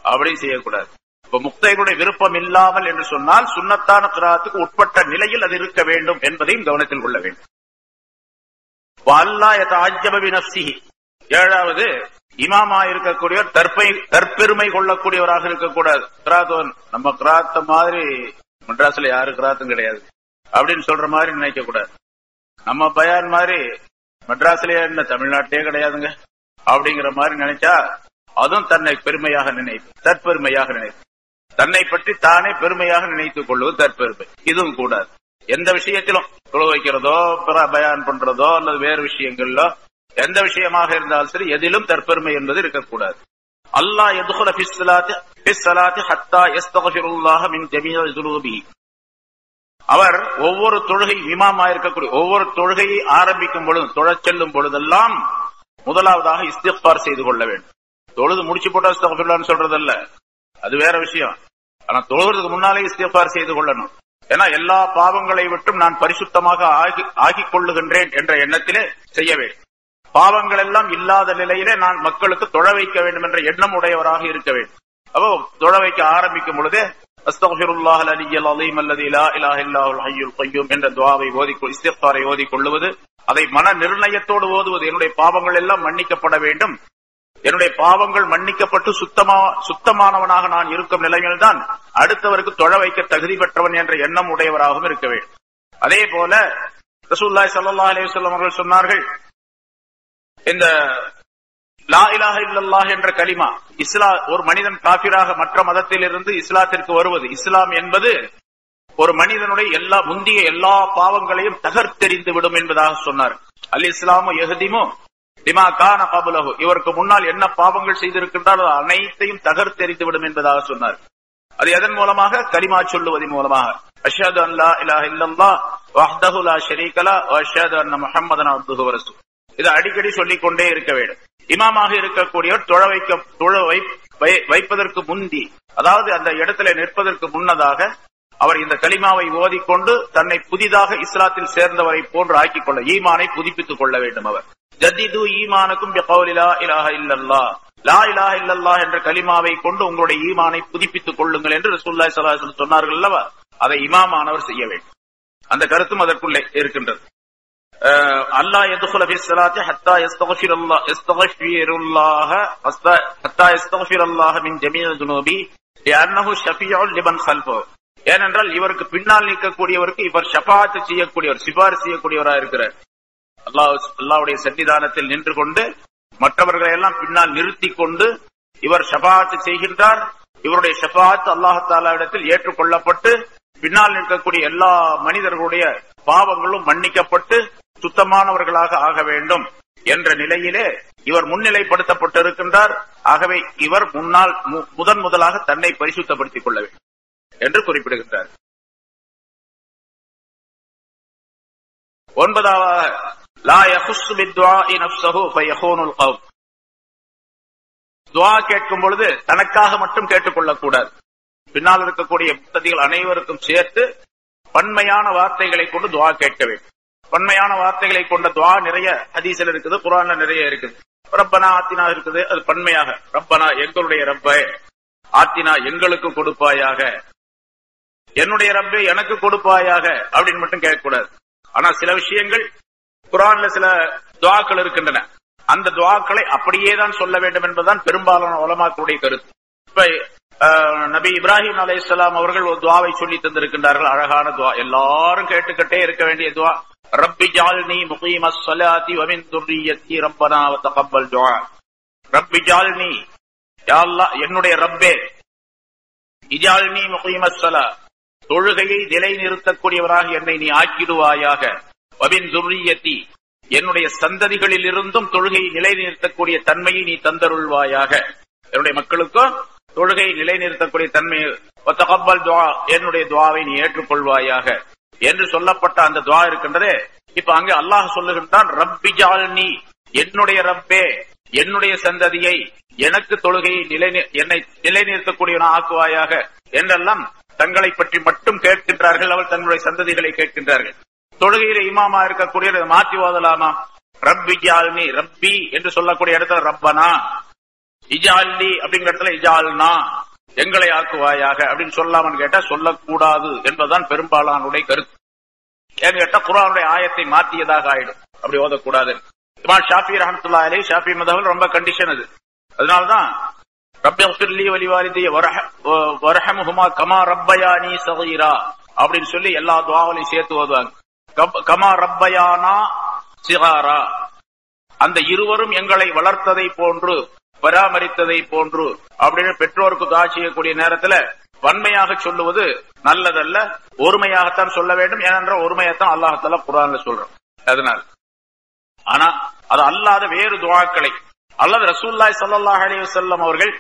அப்படின்னு செய்யக்கூடாது. இப்ப முக்ததிகளுடைய விருப்பம் இல்லாமல் என்று சொன்னால் சுன்னத்தான கிராத்துக்கு உட்பட்ட நிலையில் அது இருக்க வேண்டும் என்பதையும் கவனத்தில் கொள்ள வேண்டும். வல்லா யதஅஜ்ஜப பினஃப்ஸிஹி, ஏழாவது, இமாமா இருக்கக்கூடியவர் தற்பெருமை கொள்ளக்கூடியவராக இருக்கக்கூடாது. கிராத்தோன் நம்ம கிராத்த மாதிரி மெட்ராஸ்ல யாரு கிராத்தும் கிடையாது அப்படின்னு சொல்ற மாதிரி நினைக்க கூடாது. நம்ம பயான் மாதிரி மெட்ராஸ்லயே என்ன தமிழ்நாட்டிலே கிடையாதுங்க அப்படிங்கிற மாதிரி நினைச்சா அதுவும் தன்னை பெருமையாக தற்பெருமையாக தன்னை பற்றி தானே பெருமையாக நினைத்துக் கொள்வது தற்பெருமை. இதுவும் கூடாது. எந்த விஷயத்திலும் தொழு வைக்கிறதோ பயான் பண்றதோ அல்லது வேறு விஷயங்கள்லோ எந்த விஷயமாக இருந்தாலும் சரி எதிலும் தற்பெருமை என்பது இருக்கக்கூடாது. அல்லாஹ் யதுகுல ஃபிஸ் ஸலாத்தி ஹத்தா யஸ்தக்ஃபிருல்லாஹ மின் ஜமீஇ ஸுனூபிஹி, அவர் ஒவ்வொரு தொழுகை இமாமா இருக்கக்கூடிய ஒவ்வொரு தொழுகையை ஆரம்பிக்கும் பொழுது, தொழச் செல்லும் பொழுதெல்லாம் முதலாவதாக இஸ்திக்ஃபார் செய்து கொள்ள வேண்டும். தொழுது முடிச்சு போட்டா இஸ்திக்ஃபிருல்லாஹ்னு சொல்றதல்ல, அது வேற விஷயம். ஆனா தொழுகிறதுக்கு முன்னாலே இஸ்திக்ஃபார் செய்து கொள்ளணும். ஏன்னா எல்லா பாவங்களை விட்டும் நான் பரிசுத்தமாக ஆகிக் கொள்ளுகின்றேன் என்ற எண்ணத்திலே செய்ய வேண்டும். பாவங்கள் எல்லாம் இல்லாத நிலையிலே நான் மக்களுக்கு தொழ வைக்க வேண்டும் என்ற எண்ணம் உடையவராக இருக்க வேண்டும். அப்போ தொழ வைக்க ஆரம்பிக்கும் பொழுதே அஸ்தக்ஃபிருல்லாஹல் அலிய்யல் அலீம் அல்லதி லா இலாஹ இல்லல்லாஹுல் ஹய்யுல் கய்யூம் என்ற துஆவை இஸ்திக்ஃபாரை ஓதிக் கொள்ளுவது, அதை மன நிர்ணயத்தோடு ஓதுவது, என்னுடைய பாவங்கள் எல்லாம் மன்னிக்கப்பட வேண்டும், என்னுடைய பாவங்கள் மன்னிக்கப்பட்டு சுத்தமானவனாக நான் இருக்கும் நிலையில்தான் அடுத்தவருக்கு தொழ வைக்க தகுதி பெற்றவன் என்ற எண்ணம் உடையவராகவும் இருக்க வேண்டும். அதே போல ரசூலுல்லாஹி ஸல்லல்லாஹு அலைஹி வஸல்லம் அவர்கள் சொன்னார்கள், இந்த லா இலாஹ இல்லல்லாஹ் என்ற கலிமா, ஒரு மனிதன் காஃபிராக மற்ற மதத்தில் இருந்து இஸ்லாத்திற்கு வருவது, இஸ்லாம் என்பது ஒரு மனிதனுடைய முந்திய எல்லா பாவங்களையும் தகர்த்தெறிந்து விடும் என்பதாக சொன்னார். அல் இஸ்லாமு யஹ்திமு பிமா கான கப்லஹு, இவருக்கு முன்னால் என்ன பாவங்கள் செய்திருக்கின்றால் அனைத்தையும் தகர்த்தெறிந்து விடும் என்பதாக சொன்னார். அது எதன் மூலமாக? கலிமா சொல்லுவதன் மூலமாக. அஷ்ஹது அன் லா இலாஹ இல்லல்லாஹ் வஹ்தஹு லா ஷரீக லஹு வ அஷ்ஹது அன்ன முஹம்மதன் அப்துஹு வ ரசூலுஹு. இது அடிக்கடி சொல்லிக் கொண்டே இருக்க வேண்டும். இமாமாக இருக்கக்கூடியவர் தொழ வைப்பதற்கு முந்தி, அதாவது அந்த இடத்துல நிற்பதற்கு முன்னதாக அவர் இந்த கலிமாவை ஓதிக்கொண்டு தன்னை புதிதாக இஸ்லாத்தில் சேர்ந்தவரை போன்று ஆக்கிக் கொள்ள, ஈமானை புதுப்பித்துக் கொள்ள வேண்டும். அவர் ஜதீது ஈமானுக்கும் பிகௌலி லா இலாஹ இல்லல்லாஹ், லா இலாஹ இல்லல்லாஹ் என்ற கலிமாவை கொண்டு உங்களுடைய ஈமானை புதுப்பித்துக் கொள்ளுங்கள் என்று ரசூலுல்லாஹி ஸல்லல்லாஹு அலைஹி வஸல்லம் சொன்னார்கள் அல்லவா? அதை இமாமானவர் செய்ய வேண்டும். அந்த கருத்தும் அதற்குள்ளே இருக்கின்றது. அல்லா யதுகுல ஃபி ஸலாத்தி ஹத்தா யஸ்தக்ஃபிருல்லாஹ மின் ஜமீஇ துனூபி லிஅன்னஹு ஷஃபீஉன் லிமன் கல்ஃபஹு. ஏனென்றால் இவருக்கு பின்னால் நிற்கக்கூடியவருக்கு இவர் ஷஃபாஅத் செய்யக்கூடியவர், சிபாரிசு செய்யக்கூடியவராக இருக்கிறார். அல்லாஹ்வுடைய சன்னிதானத்தில் நின்று கொண்டு மற்றவர்களை எல்லாம் பின்னால் நிறுத்தி கொண்டு இவர் ஷஃபாஅத் செய்கின்றார். இவருடைய ஷஃபாஅத் அல்லாஹ் தஆலாவிடத்தில் ஏற்றுக்கொள்ளப்பட்டு பின்னால் நிற்கக்கூடிய எல்லா மனிதர்களுடைய பாவங்களும் மன்னிக்கப்பட்டு சுத்தமானவர்களாக ஆக வேண்டும் என்ற நிலையிலே இவர் முன்னிலைப்படுத்தப்பட்டிருக்கின்றார். ஆகவே இவர் முதலாக தன்னை பரிசுத்தப்படுத்திக் கொள்ள வேண்டும் என்று குறிப்பிடுகின்றார். 9வது, லா யஹுஸ்ஸு பித்துஆஇ நஃப்ஸஹு ஃபயஹூனுல் கௌம். துஆ கேட்கும் பொழுது தனக்காக மட்டும் கேட்டுக்கொள்ளக்கூடாது. பின்னால் இருக்கக்கூடிய முக்ததிகள் அனைவருக்கும் சேர்த்து பன்மையான வார்த்தைகளை கொண்டு துஆ கேட்க வேண்டும். பன்மையான வார்த்தைகளை கொண்ட துஆ நிறைய ஹதீஸ்ல இருக்குது, குர்ஆன்ல நிறைய இருக்குது. ரப்பனா ஆத்தினா இருக்குது, அது பன்மையாக ரப்பனா எங்களுடைய ரப்பே, ஆத்தினா எங்களுக்கு கொடுப்பாயாக, என்னுடைய ரப்பே எனக்கு கொடுப்பாயாக அப்படின்னு மட்டும் கேட்கக்கூடாது. ஆனா சில விஷயங்கள் குர்ஆன்ல சில துஆக்கள் இருக்கின்றன, அந்த துஆக்களை அப்படியே தான் சொல்ல வேண்டும் என்பதுதான் பெரும்பாலான உலமாக்களுடைய கருத்து. இப்ப நபி இப்ராஹிம் அலைஹிஸ்ஸலாம் அவர்கள் ஒரு துஆவை சொல்லி தந்திருக்கின்றார்கள், அழகான துஆ, எல்லாரும் கேட்டுக்கிட்டே இருக்க வேண்டிய துஆ. ரப்பி ஜஅல்னி முகீமஸ் ஸலாத்தி வ மின் துர்ரிய்யத்தி ரப்பனா வ தகப்பல் துஆ. ரப்பி ஜஅல்னி, யா அல்லாஹ் என்னுடைய ரப்பே, இஜஅல்னி முகீமஸ் ஸலா, தொழுகையை நிலைநிறுத்தக்கூடியவராக என்னை நீ ஆக்கிடுவாயாக. வ மின் துர்ரிய்யத்தி, என்னுடைய சந்ததிகளில் இருந்தும் தொழுகையை நிலைநிறுத்தக்கூடிய தன்மையை நீ தந்தருள்வாயாக. என்னுடைய மக்களுக்கும் தொழுகையை நிலைநிறுத்தக்கூடிய தன்மை, தகப்பல் துஆ, என்னுடைய துஆவை நீ ஏற்றுக்கொள்வாயாக என்று சொல்லப்பட்ட அந்த துஆ இருக்கின்றதே. இப்ப அங்கே அல்லாஹ் சொல்லுகின்றான், ரப்பி ஜஅல்னி, என்னுடைய ரப்பே, என்னுடைய சந்ததியை எனக்கு தொழுகையை என்னை நிலைநிறுத்தக்கூடியவனா ஆக்குவாயாக என்றெல்லாம் தங்களை பற்றி மட்டும் கேட்கின்றார்கள். அவள் தன்னுடைய சந்ததிகளை கேட்கின்றார்கள். தொழுகையில இமாமா இருக்கக்கூடிய மாற்றி ஓதலாமா? ரப்பி ஜஅல்னி, ரப்பி என்று சொல்லக்கூடிய இடத்துல ரப்பனா, இஜாலி அப்படிங்கிற இடத்துல இஜால்னா, எங்களை ஆக்குவாயாக அப்படின்னு சொல்லலாம்னு கேட்டா சொல்லக்கூடாது என்பதுதான் பெரும்பாலானுடைய கருத்து. ஏன்னு கேட்டா குர்ஆனுடைய ஆயத்தை மாற்றியதாக ஆயிடும், அப்படி ஓதக்கூடாது. இமாம் ஷாஃபி ரஹ்மத்துல்லாஹி அலைஹி, ஷாஃபி மதஹ்பில் ரொம்ப கண்டிஷன் அது. அதனால்தான் ரப்பி ஃபிர்லி வலிவாலிதைய வர்ஹம்ஹுமா கமா ரப்பயானி ஸகீரா அப்படின்னு சொல்லி எல்லா துஆவையும் சேர்த்து ஓதுவாங்க. கமா ரப்பயானா ஸிகாரா, அந்த இருவரும் எங்களை வளர்த்ததை போன்று பராமரித்ததை போன்று அப்படின்னு பெற்றோருக்கு துஆ செய்யக்கூடிய நேரத்துல வன்மையாக சொல்லுவது நல்லதல்ல, ஒருமையாகத்தான் சொல்ல வேண்டும். ஏனென்றால் ஒருமையத்தான் அல்லாஹ் தஆலா குர்ஆன்ல சொல்றோம். அதனால் ஆனா அது அல்லாத வேறு துஆக்களை அல்லது ரசூலுல்லாஹி ஸல்லல்லாஹு அலைஹி வஸல்லம் அவர்கள்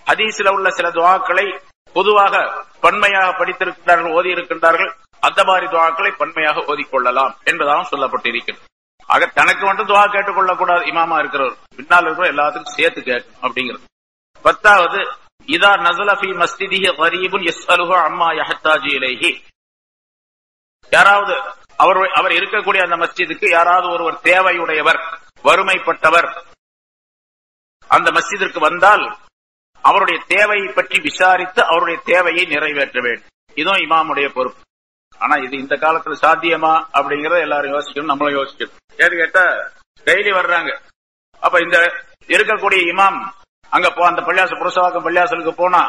ஹதீஸில் உள்ள சில துஆக்களை பொதுவாக பன்மையாக படித்திருக்கிறார்கள், ஓதி இருக்கின்றார்கள். அந்த மாதிரி துஆக்களை பன்மையாக ஓதிக்கொள்ளலாம் என்பதாக சொல்லப்பட்டிருக்கிறது. ஆக தனக்கு மட்டும் துஆ கேட்டுக்கொள்ளக்கூடாது, இமாமா இருக்கிறவர் பின்னால் இருக்கிற எல்லாத்துக்கும் சேர்த்து கேட்கும் அப்படிங்கிறது. 10வது, இதா நஸல ஃபீ மஸ்ஜிதிஹி கரீபுன் யஸ்அலுஹு அம்மா யஹ்தாஜு இலைஹி. யாராவது அவர் இருக்கக்கூடிய அந்த மஸ்ஜிதுக்கு யாராவது ஒருவர் தேவையுடையவர், வறுமைப்பட்டவர் அந்த மஸ்ஜிதிற்கு வந்தால் அவருடைய தேவையை பற்றி விசாரித்து அவருடைய தேவையை நிறைவேற்ற வேண்டும். இதுவும் இமாமுடைய பொறுப்பு. ஆனா இது இந்த காலத்துல சாத்தியமா அப்படிங்கறத எல்லாரும் யோசிக்கணும், நம்மளும் யோசிக்கணும். ஏன்னு கேட்டா டெய்லி வர்றாங்க. அப்ப இந்த இருக்கக்கூடிய இமாம் அங்க அந்த பள்ளியாசல் புரசவாக்கம் பள்ளியாசலுக்கு போனா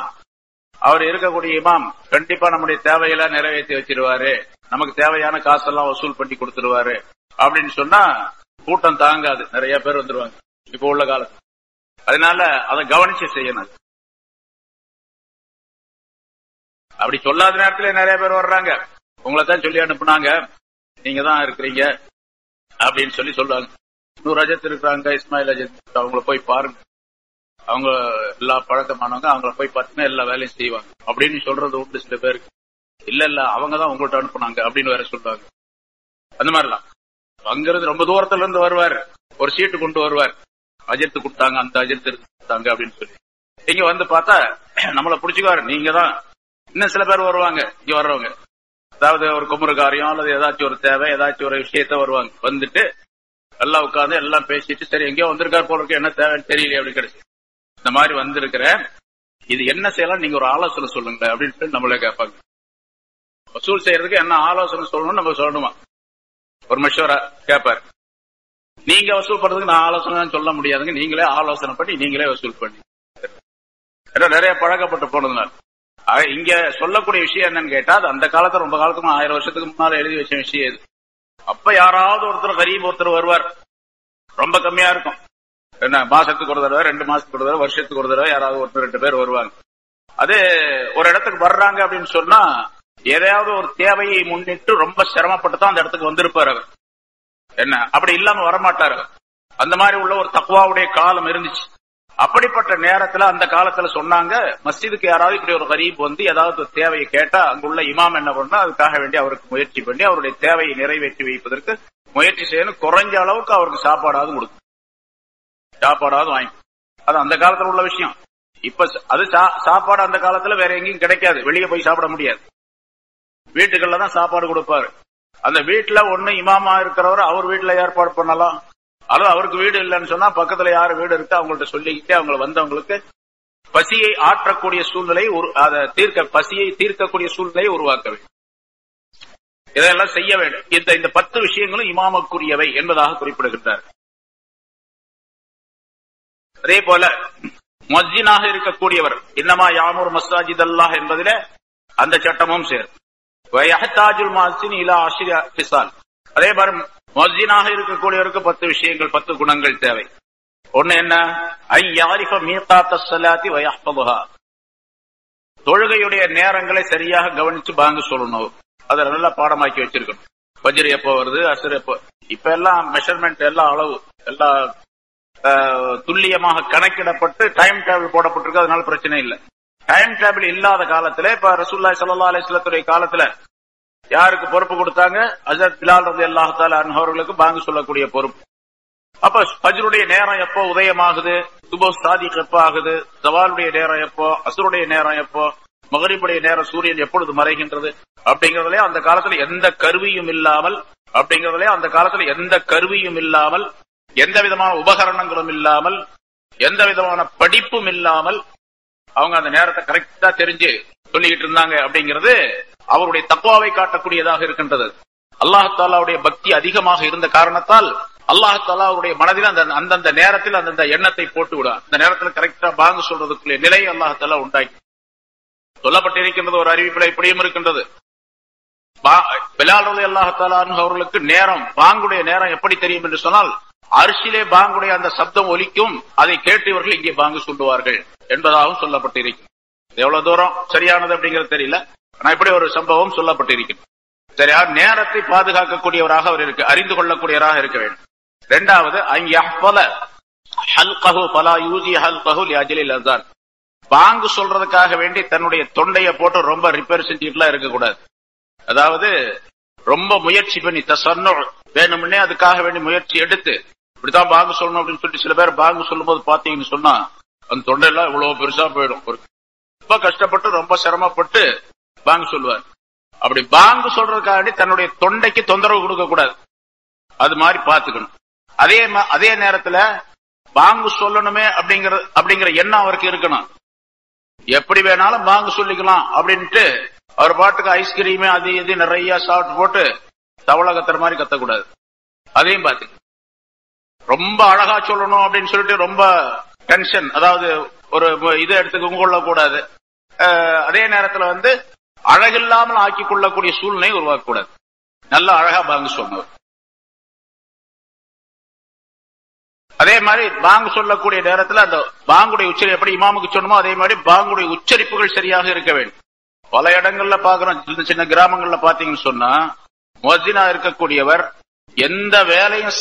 அவர் இருக்கக்கூடிய இமாம் கண்டிப்பா நம்முடைய தேவையெல்லாம் நிறைவேற்றி வச்சிருவாரு, நமக்கு தேவையான காசெல்லாம் வசூல் பண்ணி கொடுத்துருவாரு அப்படின்னு சொன்னா கூட்டம் தாங்காது, நிறைய பேர் வந்துருவாங்க இப்ப உள்ள காலம். அதனால அதை கவனிச்சு செய்யணும். அப்படி சொல்லாத நேரத்துல நிறைய பேர் வர்றாங்க, உங்களை தான் சொல்லி அனுப்புனாங்க, நீங்க தான் இருக்கிறீங்க அப்படின்னு சொல்லி சொல்லுவாங்க. 100 அஜத் இருக்கிறாங்க, இஸ்மாயில் அஜத், அவங்கள போய் பாருங்க, அவங்க எல்லா பழக்கமானவங்க, அவங்கள போய் பார்த்தீங்கன்னா எல்லா வேலையும் செய்வாங்க அப்படின்னு சொல்றது உண்டு சில பேருக்கு. இல்ல அவங்கதான் உங்கள்கிட்ட அனுப்புனாங்க அப்படின்னு வேற சொல்றாங்க. அந்த மாதிரிலாம் அங்கிருந்து ரொம்ப தூரத்துல இருந்து வருவார், ஒரு சீட்டு கொண்டு வருவார், அஜத்து கொடுத்தாங்க, அந்த அஜத்து கொடுத்தாங்க அப்படின்னு சொல்லி. இங்க வந்து பார்த்தா நம்மள புடிச்சுக்குவாரு, நீங்க தான். இன்னும் சில பேர் வருவாங்க இங்க வர்றவங்க, அதாவது ஒரு குமுறு காரியம் அல்லது ஏதாச்சும் ஒரு தேவை, ஏதாச்சும் ஒரு விஷயத்த வருவாங்க. வந்துட்டு எல்லாம் உட்காந்து எல்லாம் பேசிட்டு, சரி எங்கேயோ வந்திருக்காரு போல இருக்கு, என்ன தேவைன்னு தெரியல அப்படி கிடைச்சு, இந்த மாதிரி வந்திருக்கிற இது என்ன செய்யலாம், நீங்க ஒரு ஆலோசனை சொல்லுங்க அப்படின்னு சொல்லி நம்மளே கேட்பாங்க. வசூல் செய்யறதுக்கு என்ன ஆலோசனை சொல்லணும்னு நம்ம சொல்லணுமா, ஒரு மஷூரா கேட்பாரு. நீங்க வசூல் பண்றதுக்கு நான் ஆலோசனை சொல்ல முடியாதுங்க, நீங்களே ஆலோசனை பண்ணி நீங்களே வசூல் பண்ணி. நிறைய பழக்கப்பட்டு போனதுனால இங்க சொல்லக்கூடிய விஷயம் என்னன்னு கேட்டா, அது அந்த காலத்துல ரொம்ப காலத்துக்கு 1000 வருஷத்துக்கு முன்னால எழுதி வச்ச விஷயம் இது. அப்ப யாராவது ஒருத்தர் கரீப் ஒருத்தர் வருவார், ரொம்ப கம்மியா இருக்கும், என்ன மாசத்துக்கு ஒரு தடவை, 2 மாசத்துக்கு ஒரு தடவை, வருஷத்துக்கு ஒரு தடவை யாராவது ஒருத்தர் 2 பேர் வருவாங்க. அது ஒரு இடத்துக்கு வர்றாங்க அப்படின்னு சொன்னா ஏதாவது ஒரு தேவையை முன்னிட்டு ரொம்ப சிரமப்பட்டு தான் அந்த இடத்துக்கு வந்திருப்பார் அவர். என்ன அப்படி இல்லாம வரமாட்டாரு. அந்த மாதிரி உள்ள ஒரு தக்வாவுடைய காலம் இருந்துச்சு. அப்படிப்பட்ட நேரத்துல அந்த காலத்துல சொன்னாங்க, மஸ்ஜிதுக்கு யாராவது இப்படி ஒரு கரீப் வந்து ஏதாவது தேவையை கேட்டா அங்குள்ள இமாம் என்ன பண்ணா அதுக்காக வேண்டி அவருக்கு முயற்சி பண்ணி அவருடைய தேவையை நிறைவேற்றி வைப்பதற்கு முயற்சி செய்யணும். குறைஞ்ச அளவுக்கு அவருக்கு சாப்பாடாவது கொடுக்கும், சாப்பாடாவது வாங்கி. அது அந்த காலத்துல உள்ள விஷயம். இப்ப அது சாப்பாடு அந்த காலத்துல வேற எங்கேயும் கிடைக்காது, வெளியே போய் சாப்பிட முடியாது, வீட்டுகள்ல தான் சாப்பாடு கொடுப்பாரு. அந்த வீட்டுல ஒண்ணு இமாமா இருக்கிறவர் அவர் வீட்டுல ஏற்பாடு பண்ணலாம், அல்லது அவருக்கு வீடு இல்லைன்னு சொன்னா பக்கத்துல யாரு வீடு இருக்கு அவங்கள்ட்ட சொல்லிக்கிட்டே அவங்களை வந்தவங்களுக்கு பசியை ஆற்றக்கூடிய சூழ்நிலை, பசியை தீர்க்கக்கூடிய சூழ்நிலையை உருவாக்க வேண்டும். இதெல்லாம் செய்ய வேண்டும். இந்த 10 விஷயங்களும் இமாமுக்குரியவை என்பதாக குறிப்பிடுகின்றார். அதே போல முஅஸ்ஸினாக இருக்கக்கூடியவர் இன்னமா யாமுர் மஸாஜித் அல்லாஹ் என்பதில அந்த சட்டமும் சேரும். வயஹ்தாஜுல் முஅஸ்ஸின் இலா 10 ஃபிஸால். அதே மாதிரி முஅஸ்ஸினாக இருக்கக்கூடியவருக்கு 10 விஷயங்கள், 10 குணங்கள் தேவை. ஒன்னு என்ன, ஐ யாரிஃப மீகாத்தஸ் ஸலாத்தி வயஹ்ஃபதுஹா. தொழுகையுடைய நேரங்களை சரியாக கவனிச்சு பாங்கு சொல்லணும், அதை நல்லா பாடமாக்கி வச்சிருக்கணும். ஃபஜ்ர் எப்போ வருது, அஸ்ர் எப்போ, இப்ப எல்லாம் மெஷர்மெண்ட், எல்லாம் அளவு எல்லாம் துல்லியமாக கணக்கிடப்பட்டு டைம் டேபிள் போடப்பட்டிருக்கு, அதனால பிரச்சனை இல்லை. டைம் டேபிள் இல்லாத காலத்துல இப்ப ரசூலுல்லாஹி ஸல்லல்லாஹு அலைஹி வஸல்லம் காலத்துல யாருக்கு பொறுப்பு கொடுத்தாங்க, ஹஜ்ரத் பிலால் ரலியல்லாஹு தஆலா அன்ஹு அவர்களுக்கு பாங்கு சொல்லக்கூடிய பொறுப்பு. அப்ப ஃபஜ்ருடைய நேரம் எப்போ உதயமாகுது, சுபஹ் சாதிக் எப்போ ஆகுது, ஜவாலுடைய நேரம் எப்போ, அஸ்ருடைய நேரம் எப்போ, மக்ரிபுடைய நேரம் சூரியன் எப்பொழுது மறைகின்றது அப்படிங்கறதுல அந்த காலத்துல எந்த கருவியும் இல்லாமல் எந்த விதமான உபகரணங்களும் இல்லாமல் எந்த விதமான படிப்பும் இல்லாமல் அவங்க அந்த நேரத்தை கரெக்டா தெரிஞ்சு சொல்லிக்கிட்டு இருந்தாங்க. அப்படிங்கிறது அவருடைய தக்வாவை காட்டக்கூடியதாக இருக்கின்றது. அல்லாஹ் தஆலாவுடைய பக்தி அதிகமாக இருந்த காரணத்தால் அல்லாஹ் தஆலா அவருடைய மனதில் அந்தந்த நேரத்தில் அந்தந்த எண்ணத்தை போட்டு விட, அந்த நேரத்தில் கரெக்டா பாங்கு சொல்றதுக்குரிய நிலை அல்லாஹ் தஆலா உண்டாக்கி சொல்லப்பட்டிருக்கின்றது. ஒரு அறிவிப்பில் இப்படியும் இருக்கின்றது, பிலால் ரலியல்லாஹு தஆலா அன்ஹு அவர்களுக்கு நேரம், பாங்குடைய நேரம் எப்படி தெரியும் என்று சொன்னால், அர்ஷிலே பாங்குடைய அந்த சப்தம் ஒலிக்கும், அதை கேட்டு இவர்கள் இங்கே பாங்கு சொல்லுவார்கள் என்பதாகவும் சொல்லப்பட்டிருக்கும். எவ்வளவு தூரம் சரியானது அப்படிங்கிறது தெரியல, ஆனா இப்படி ஒரு சம்பவம் சொல்லப்பட்டிருக்கிறது. சரியா நேரத்தை பாதுகாக்கக்கூடியவராக அவர் இருக்கு, அறிந்து கொள்ளக்கூடியவராக இருக்க வேண்டும். இரண்டாவது, பாங்கு சொல்றதுக்காக வேண்டி தன்னுடைய தொண்டையை போட்டு ரொம்ப ரிப்பேர் செஞ்சுட்டுலாம் இருக்கக்கூடாது. அதாவது ரொம்ப முயற்சி பண்ணி வேணும்னே அதுக்காக வேண்டி முயற்சி எடுத்து இப்படித்தான் பாங்கு சொல்லணும் அப்படின்னு சொல்லிட்டு சில பேர் பாங்கு சொல்லும் போது பாத்தீங்கன்னு சொன்னா அந்த தொண்டையெல்லாம் இவ்வளவு பெருசா போயிடும். ரொம்ப கஷ்டப்பட்டு ரொம்ப சிரமப்பட்டு பாங்கு சொல்லுவார். அப்படி பாங்கு சொல்றதுக்காக தன்னுடைய தொண்டைக்கு தொந்தரவு கொடுக்க கூடாது, அது மாதிரி பாத்துக்கணும். அதே நேரத்துல பாங்கு சொல்லணுமே அப்படிங்கிற எண்ணம் அவருக்கு இருக்கணும். எப்படி வேணாலும் பாங்கு சொல்லிக்கலாம் அப்படின்ட்டு அவர் பாட்டுக்கு ஐஸ்கிரீமே அது இது நிறைய சாப்பிட்டு போட்டு தவளை கத்துற மாதிரி கத்தக்கூடாது. அதையும் பாத்துக்க. ரொம்ப அழகா சொல்லணும் அப்படின்னு சொல்லிட்டு ரொம்ப டென்ஷன், அதாவது ஒரு இதை எடுத்துக்க கொள்ளக்கூடாது. அதே நேரத்தில் அழகில்லாமல் ஆக்கிக் கொள்ளக்கூடிய சூழ்நிலை உருவாக்கக்கூடாது. நல்ல அழகா பாங்கு சொன்னவர். அதே மாதிரி பாங்கு சொல்லக்கூடிய நேரத்தில் அந்த பாங்குடைய உச்சரி எப்படி இமாமுக்கு சொன்னமோ அதே மாதிரி பாங்குடைய உச்சரிப்புகள் சரியாக இருக்க வேண்டும். பல இடங்கள்ல பாக்குறோம், சின்ன சின்ன கிராமங்கள்ல பாத்தீங்கன்னு சொன்னா முஅஜ்ஜினா இருக்கக்கூடியவர் எந்த வேலையும்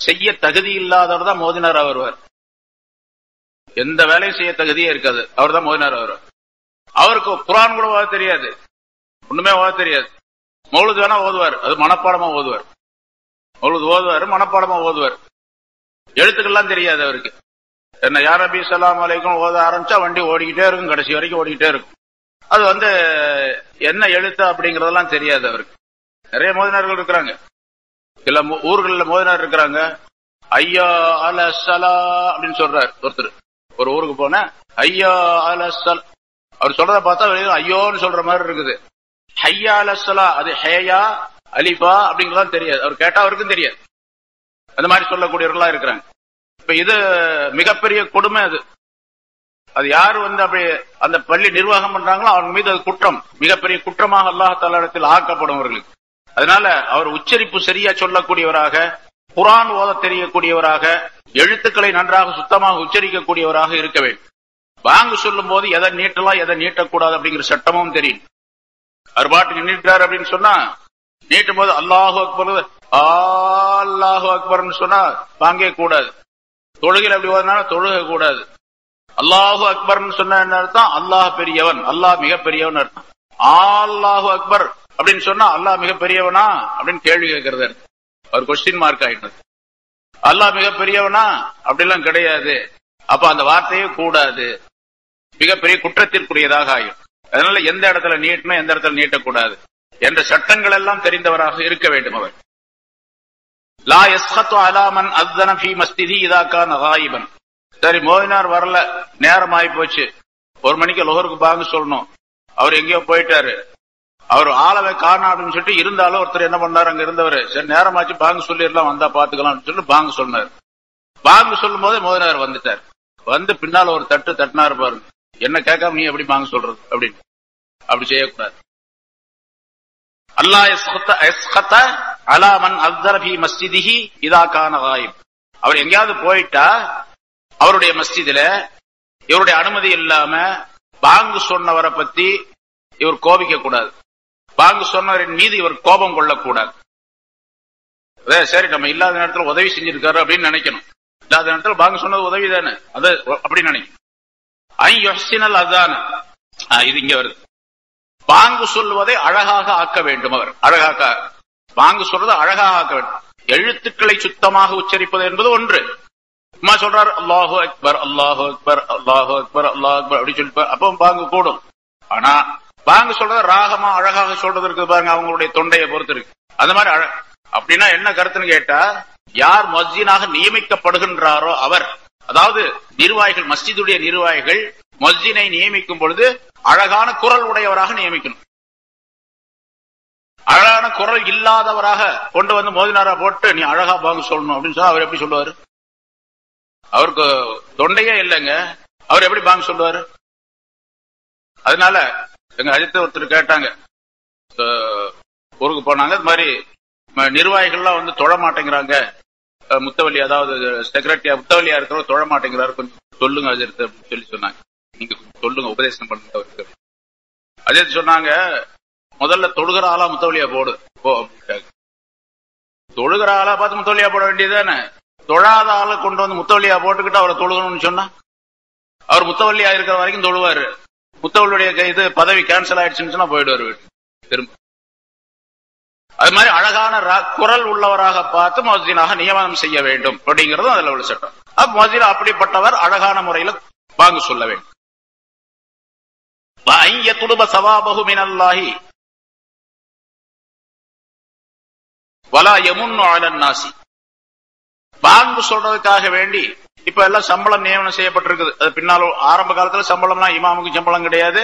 செய்ய தகுதி இல்லாதவர் தான் மோதினாரா வருவார். எந்த வேலையும் செய்ய தகுதியே இருக்காது, அவர் தான் மோதினாரா வருவார். அவருக்கு குர்ஆன் கூட ஓத தெரியாது, ஒண்ணுமே ஓத தெரியாது. மௌலூத் வேணா ஓதுவார், அது மனப்பாடமா ஓதுவார். மௌலூத் ஓதுவார், மனப்பாடமா ஓதுவார். எழுத்துக்கள்லாம் தெரியாது அவருக்கு. என்ன யா நபி ஸல்லல்லாஹு அலைஹி வஸல்லம் ஓத ஆரம்பிச்சா வண்டி ஓடிக்கிட்டே இருக்கும், கடைசி வரைக்கும் ஓடிக்கிட்டே இருக்கும். அது என்ன எழுத்து அப்படிங்கறதெல்லாம் தெரியாது அவருக்கு. நிறைய மோதினார்கள் இருக்கிறாங்க, சில ஊர்களில் மோதினார் இருக்கிறாங்க. ஐயா அல ஸலா அப்படின்னு சொல்றாரு ஒருத்தர். ஒரு ஊருக்கு போன ஐயா அல ஸல், அவர் சொல்றத பார்த்தா ஐயோன்னு சொல்ற மாதிரி இருக்குது. ஹையா அல ஸலா, அது ஹேயா அலிஃபா அப்படிங்கறதான் தெரியாது. அவர் கேட்டா அவருக்கும் தெரியாது. அந்த மாதிரி சொல்லக்கூடியவர்களா இருக்கிறாங்க. இப்ப இது மிகப்பெரிய கொடுமை. அது யாரு அப்படி அந்த பள்ளி நிர்வாகம் பண்றாங்களோ அவங்க மீது அது குற்றம், மிகப்பெரிய குற்றமாக அல்லாஹ் தஆலா இடத்தில் ஆக்கப்படுவர்களுக்கு. அதனால அவர் உச்சரிப்பு சரியா சொல்லக்கூடியவராக, குர்ஆன் ஓத தெரியக்கூடியவராக, எழுத்துக்களை நன்றாக சுத்தமாக உச்சரிக்கக்கூடியவராக இருக்க வேண்டும். பாங்கு சொல்லும் போது எதை நீட்டலாம் எதை நீட்டக்கூடாது அப்படிங்கிற சட்டமும் தெரியும். அவர் பாட்டுக்கு நீட்டார் அப்படின்னு சொன்னா நீட்டும் போது அல்லாஹு அக்பர் அல்லாஹு அக்பர்னு சொன்னா பாங்கே கூடாது. தொழுகையில் அப்படி ஓதுனா தொழுக கூடாது. அல்லாஹு அக்பர்னு சொன்ன என்ன அர்த்தம்? அல்லாஹ் பெரியவன், அல்லாஹ் மிக பெரியவன் அர்த்தம். அல்லாஹு அக்பர் அப்படின்னு சொன்னா அல்லாஹ் மிக பெரியவனா அப்படின்னு கேள்வி கேட்கறது. அவர் கொஸ்டின் மார்க் ஆயிட்டது. அல்லாஹ் மிக பெரியவனா அப்படிலாம் கிடையாது. அப்ப அந்த வார்த்தையே கூடாது, மிகப்பெரிய குற்றத்திற்குரியதாக ஆகும். அதனால எந்த இடத்துல நீட்டணும் எந்த இடத்துல நீட்டக்கூடாது என்ற சட்டங்கள் எல்லாம் தெரிந்தவராக இருக்க வேண்டும். அவர் லா யஸ்கத்து அலா மன் அஸ்ஸன ஃபீ மஸ்ஜிதி இதா கான காயிபன். சரி, மோதினார் வரல, நேரம் ஆகி போச்சு, 1 மணிக்கு லொஹருக்கு பாங்கு சொல்லணும், அவர் எங்கேயோ போயிட்டாரு, அவர் ஆளவை காணா அப்படின்னு சொல்லிட்டு இருந்தாலும் ஒருத்தர் என்ன பண்ணாரு, அங்க இருந்தவர், சரி நேரமாச்சு பாங்கு சொல்லிடலாம், வந்தா பாத்துக்கலாம் சொல்லிட்டு பாங்கு சொன்னார். பாங்கு சொல்லும் போதே மோதினார் வந்துட்டார். வந்து பின்னால ஒரு தட்டு தட்டினாரு பாருங்க, என்ன கேட்காம நீ எப்படி பாங்கு சொல்றது அப்படின்னு. அப்படி செய்யக்கூடாது. அல்லாஹ் யஸ்கத அலா மன் அஸ்ஸன ஃபீ மஸ்ஜிதிஹி இதா கான காயிப். அவர் எங்கேயாவது போயிட்டா அவருடைய மஸ்ஜிதில இவருடைய அனுமதி இல்லாம பாங்கு சொன்னவரை பத்தி இவர் கோபிக்க கூடாது, பாங்கு சொன்னவரின் மீது இவர் கோபம் கொள்ளக்கூடாது. சரி, நம்ம இல்லாத நேரத்தில் உதவி செஞ்சிருக்காரு அப்படின்னு நினைக்கணும். இல்லாத நேரத்தில் பாங்கு சொன்னது உதவி தானே, அது அப்படின்னு நினைக்கணும். ஐ யுஹ்சினல் அஸான, இது இங்க வருது. பாங்கு சொல்வதை அழகாக ஆக்க வேண்டும். அவர் அழகாக பாங்கு சொல்றதை அழகாக ஆக்க வேண்டும். எழுத்துக்களை சுத்தமாக உச்சரிப்பது என்பது ஒன்று. அம்மா சொல்றாரு அல்லாஹு அக்பர் அல்லாஹு அக்பர் அல்லாஹு அக்பர் அல்லாஹு அக்பர் அப்படி சொல்லிட்டு அப்போ பாங்கு கூடும். ஆனா பாங்கு சொல்றது ராகமா அழகாக சொல்றது இருக்குது பாருங்க, அவங்களுடைய தொண்டையை பொறுத்து இருக்கு. அந்த மாதிரி அப்படின்னா என்ன கருத்துன்னு கேட்டா, யார் முஅஜ்ஜினாக நியமிக்கப்படுகின்றாரோ அவர், அதாவது நிர்வாகிகள், மஸ்ஜிதுடைய நிர்வாகிகள் முஅஜ்ஜினை நியமிக்கும் பொழுது அழகான குரல் உடையவராக நியமிக்கணும். அழகான குரல் இல்லாதவராக கொண்டு வந்து மோதினாரா போட்டு நீ அழகா பாங்கு சொல்லணும் அப்படின்னு சொன்னா அவர் எப்படி சொல்லுவாரு? அவருக்கு தொண்டையே இல்லைங்க, அவர் எப்படி பாங்கு சொல்லுவாரு? அதனால எங்க அஜித் ஒருத்தர் கேட்டாங்க, ஊருக்கு போனாங்க, இது மாதிரி நிர்வாகிகள்லாம் வந்து தொழ மாட்டேங்கிறாங்க, முத்தவல்லி அதாவது செக்ரட்டரியா முத்தவல்லியா இருக்கிறவர் தொழ மாட்டேங்கிறாரு, கொஞ்சம் சொல்லுங்க அஜித் அப்படின்னு சொல்லி சொன்னாங்க. நீங்க சொல்லுங்க, உபதேசம் பண்ணுங்க அவருக்கு. அஜித் சொன்னாங்க, முதல்ல தொழுகிற ஆளா முத்தவல்லியா போடு போ அப்படின்ட்டாங்க. தொழுகிற ஆளா பார்த்து முத்தவல்லியா போட வேண்டியதுதானே. தொழாத ஆளை கொண்டு வந்து முத்தவல்லியா போட்டுக்கிட்டு அவரை தொழுகணும்னு சொன்னா அவர் முத்தவல்லியா இருக்கிற வரைக்கும் தொழுவாரு. முத்தவல்லியுடைய இது பதவி கேன்சல் ஆயிடுச்சுன்னு சொன்னா போயிடுவாரு வீட்டு திரும்ப. அது மாதிரி அழகான குரல் உள்ளவராக பார்த்து முஅஜ்ஜினாக நியமனம் செய்ய வேண்டும் அப்படிங்கிறதும் அதுல உள்ள சட்டம். அப்ப முஅஜ்ஜின் அப்படிப்பட்டவர் அழகான முறையில பாங்கு சொல்ல வேண்டும். வஅய்யதுலப ஸவாபஹு மினல்லாஹி வலா யமுன்னு அலன் நாஸி. பாங்கு சொல்றதுக்காக வேண்டி இப்ப எல்லாம் சம்பளம் நியமனம் செய்யப்பட்டிருக்குது. அது பின்னால் ஆரம்ப காலத்துல சம்பளம்னா இமாமுக்கு சம்பளம் கிடையாது,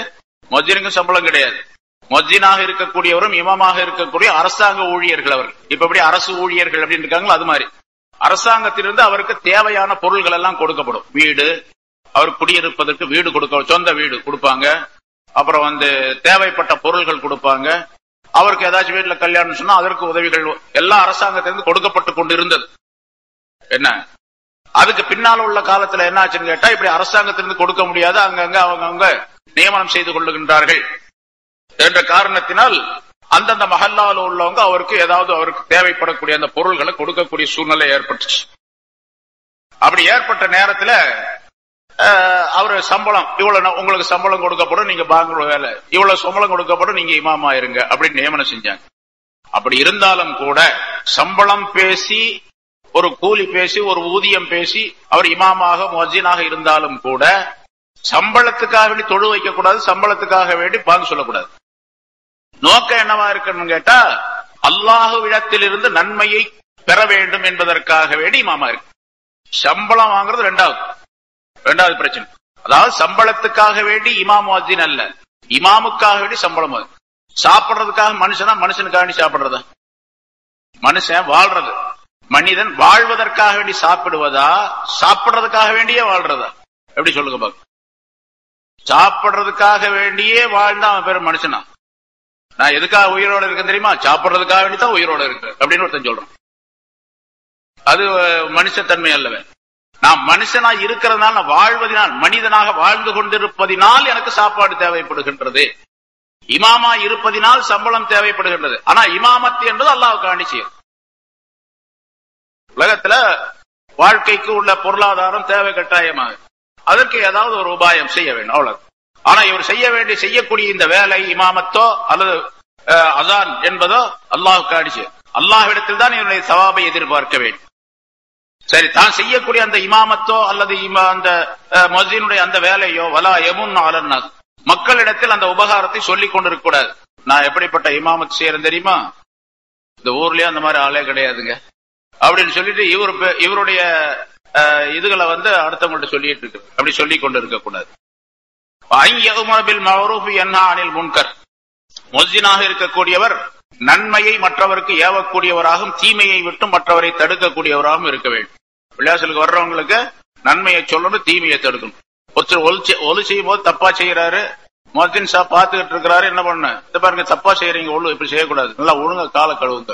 முஅஜ்ஜினுக்கும் சம்பளம் கிடையாது. முஅஜ்ஜினாக இருக்கக்கூடியவரும் இமாமாக இருக்கக்கூடிய அரசாங்க ஊழியர்கள் அவர்கள். இப்ப எப்படி அரசு ஊழியர்கள் அப்படின்னு இருக்காங்களோ அது மாதிரி அரசாங்கத்திலிருந்து அவருக்கு தேவையான பொருள்கள் எல்லாம் கொடுக்கப்படும். வீடு, அவர் குடியிருப்பதற்கு வீடு கொடுக்க, சொந்த வீடு கொடுப்பாங்க. அப்புறம் தேவைப்பட்ட பொருள்கள் கொடுப்பாங்க. அவருக்கு ஏதாச்சும் வீட்டுல கல்யாணம் சொன்னா அதற்கு உதவிகள் எல்லாம் அரசாங்கத்திலிருந்து கொடுக்கப்பட்டு கொண்டு இருந்தது. என்ன அதுக்கு பின்னால உள்ள காலத்துல என்ன ஆச்சுன்னு கேட்டா, இப்படி அரசாங்கத்திலிருந்து கொடுக்க முடியாது, அங்கங்க அவங்க நியமனம் செய்து கொள்ளுகின்றார்கள் என்ற காரணத்தினால் அந்தந்த மஹல்லால உள்ளவங்க அவருக்கு ஏதாவது அவருக்கு தேவைப்படக்கூடிய அந்த பொருள்களை கொடுக்கக்கூடிய சூழ்நிலை ஏற்பட்டுச்சு. அப்படி ஏற்பட்ட நேரத்துல அவரு சம்பளம் இவ்வளவு உங்களுக்கு சம்பளம் கொடுக்கப்படும், நீங்க பாங்குற வேலை இவ்வளவு சம்பளம் கொடுக்கப்படும், நீங்க இமாமா இருங்க அப்படின்னு நியமனம் செஞ்சாங்க. அப்படி இருந்தாலும் கூட சம்பளம் பேசி, ஒரு கூலி பேசி, ஒரு ஊதியம் பேசி அவர் இமாமாக முஅஜ்ஜினாக இருந்தாலும் கூட சம்பளத்துக்காக வேண்டி தொழு வைக்க கூடாது, சம்பளத்துக்காக வேண்டி பாங்கு சொல்லக்கூடாது. நோக்கம் என்னவா இருக்குன்னு கேட்டா, அல்லாஹ்விடத்திலிருந்து நன்மையை பெற வேண்டும் என்பதற்காக வேண்டி இமாமா இருக்கு. சம்பளம் வாங்குறது ரெண்டாவது பிரச்சனை. அதாவது சம்பளத்துக்காக வேண்டி இமாம் முஅஜ்ஜின் அல்ல, இமாமுக்காக வேண்டி சம்பளம். சாப்பிடுறதுக்காக மனுஷனுக்காக வேண்டி சாப்பிடுறதா? மனுஷன் வாழ்றது, மனிதன் வாழ்வதற்காக வேண்டி சாப்பிடுவதா, சாப்பிடுறதுக்காக வேண்டியே வாழ்றதா? எப்படி சொல்லுங்க பாக்க. சாப்பிடுறதுக்காக வேண்டியே வாழ்ந்தா அவன் பேரு மனுஷனா? நான் எதுக்காக உயிரோட இருக்கேன் தெரியுமா? சாப்பிடுறதுக்காக வேண்டி தான் உயிரோட இருக்கு அப்படின்னு ஒருத்தன் சொல்றான். அது மனுஷத்தன்மை அல்லவே. நான் மனுஷனா இருக்கிறதுனால, நான் வாழ்வதனால், மனிதனாக வாழ்ந்து கொண்டிருப்பதினால் எனக்கு சாப்பாடு தேவைப்படுகின்றது. இமாமா இருப்பதினால் சம்பளம் தேவைப்படுகின்றது. ஆனா இமாமத்து என்பது அல்லாஹ்வுக்கு வேண்டி செய்யும். உலகத்துல வாழ்க்கைக்கு உள்ள பொருளாதாரம் தேவை கட்டாயமாக, அதற்கு ஏதாவது ஒரு உபாயம் செய்ய வேண்டும், அவ்வளவு. ஆனா இவர் செய்யக்கூடிய இந்த வேலை இமாமத்தோ அல்லது அசான் என்பதோ அல்லாஹ்வுக்கு வேண்டி செய்யும். அல்லாஹ்விடத்தில் தான் இவருடைய சவாபை எதிர்பார்க்க வேண்டும். சரி, தான் செய்யக்கூடிய அந்த இமாமத்தோ அல்லது அந்த முஅஜ்ஜினுடைய அந்த வேலையோ வலா யமுன் அலன்னாஸ், மக்களிடத்தில் அந்த உபகாரத்தை சொல்லிக் கொண்டிருக்க கூடாது. நான் எப்படிப்பட்ட இமாமத் செய்யறேன் தெரியுமா, இந்த ஊர்லயே அந்த மாதிரி ஆளே கிடையாதுங்க அப்படின்னு சொல்லிட்டு இவருடைய இதுகளை அடுத்தவங்கள்ட்ட சொல்லிட்டு இருக்கு. அப்படி சொல்லிக் கொண்டு இருக்க கூடாது. முஅஜ்ஜினாக இருக்கக்கூடியவர் நன்மையை மற்றவருக்கு ஏவக்கூடியவராகவும் தீமையை விட்டு மற்றவரை தடுக்கக்கூடியவராகவும் இருக்க வேண்டும். விளையாசலுக்கு வர்றவங்களுக்கு நன்மையை சொல்லணும், தீமையை தடுக்கணும். ஒருத்தர் ஒலு செய்யும் போது தப்பா செய்யறாரு, முஅஜ்ஜின் சாப் பார்த்துக்கிட்டு இருக்கிறாரு, என்ன பண்ண, இத பாருங்க தப்பா செய்யறீங்க, ஒழு இப்படி செய்யக்கூடாது, நல்லா ஒழுங்க கால கழுவுங்க.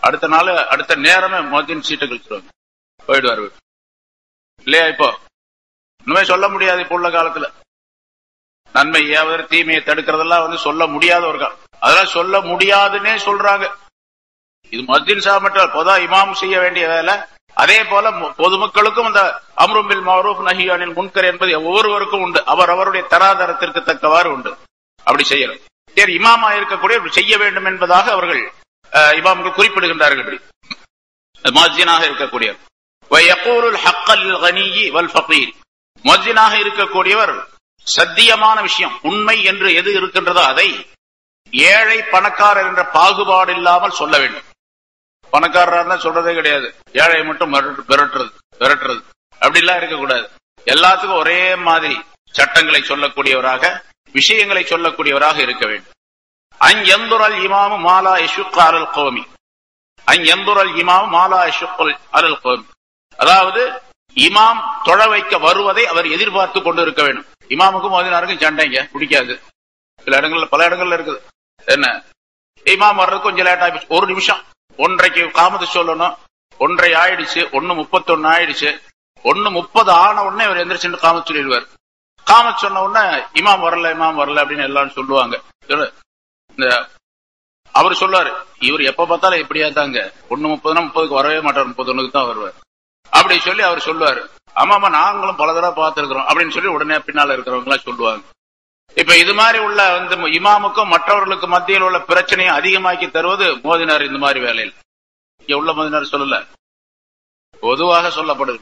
அடுத்த நாள் அடுத்த நேரமே முஅஜ்ஜின் சீட்டை கழிச்சிருவாங்க, போயிடுவாரு இல்லையா? இப்போ இன்னுமே சொல்ல முடியாது. இப்போ உள்ள காலத்துல நன்மை ஏவது தீமையை தடுக்கிறதெல்லாம் சொல்ல முடியாத ஒரு காலம். அதெல்லாம் சொல்ல முடியாதுன்னே சொல்றாங்க. இது முஅஜ்ஜின் சாப் மட்டும் பொதா இமாம் செய்ய வேண்டிய வேலை. அதே போல பொதுமக்களுக்கும் அந்த அம்ரு பில் மஅரூஃப் நஹி அனில் முன்கர் என்பது ஒவ்வொருவருக்கும் உண்டு, அவருடைய தராதரத்திற்கு தக்கவாறு உண்டு. அப்படி செய்யணும். சரி, இமாமா இருக்கக்கூடிய செய்ய வேண்டும் என்பதாக அவர்கள் இமாம்கள் குறிப்பிடுகின்றார்கள். இப்படி முஅஜ்ஜினாக இருக்கக்கூடியவர் முஅஜ்ஜினாக இருக்கக்கூடியவர் சத்தியமான விஷயம், உண்மை என்று எது இருக்கின்றதோ அதை ஏழை பணக்காரர் என்ற பாகுபாடு இல்லாமல் சொல்ல வேண்டும். பணக்காரர் சொல்றதே கிடையாது, ஏழை மட்டும் விரட்டுறது அப்படிலாம் இருக்கக்கூடாது. எல்லாத்துக்கும் ஒரே மாதிரி சட்டங்களை சொல்லக்கூடியவராக, விஷயங்களை சொல்லக்கூடியவராக இருக்க வேண்டும். அன்யந்துரல் இமாமு மாலா யஷுக் அலல் கௌமி, அன்யந்துரல் இமாமு மாலா யஷுக் அலல் கௌமி, அதாவது இமாம் தொழ வைக்க வருவதை அவர் எதிர்பார்த்து கொண்டு இருக்க வேண்டும். இமாமுக்கும் முஅஜ்ஜினாருக்கும் சண்டைங்க பிடிக்காது. சில இடங்கள்ல, பல இடங்கள்ல இருக்குது. என்ன, இமாம் வர்றது கொஞ்சம் லேட் ஆயிடுச்சு, ஒரு நிமிஷம், 1:30 காமத்து சொல்லணும், 1:30 ஆயிடுச்சு, 1:31 ஆயிடுச்சு, 1:30 ஆன உடனே இவர் எந்திரிச்சு காமத்து சொல்லிடுவார். காமத்து சொன்ன உடனே இமாம் வரல அப்படின்னு எல்லாரும் சொல்லுவாங்க. அவர் சொல்லுவாரு, இவர் எப்ப பார்த்தாலும் எப்படியா தாங்க, 1:30 30க்கு வரவே மாட்டார், 31க்கு தான் வருவார் அப்படி சொல்லி அவர் சொல்லுவாரு. ஆமாமா, நாங்களும் பல தடவை பார்த்திருக்கிறோம் அப்படின்னு சொல்லி உடனே பின்னால இருக்கிறவங்க எல்லாம் சொல்லுவாங்க. இப்ப இது மாதிரி உள்ள இமாமுக்கும் மற்றவர்களுக்கு மத்தியில் உள்ள பிரச்சனையை அதிகமாக்கி தருவது மோதினார். இந்த மாதிரி வேலையில் இங்க உள்ள மோதினார் சொல்லல, பொதுவாக சொல்லப்படுது.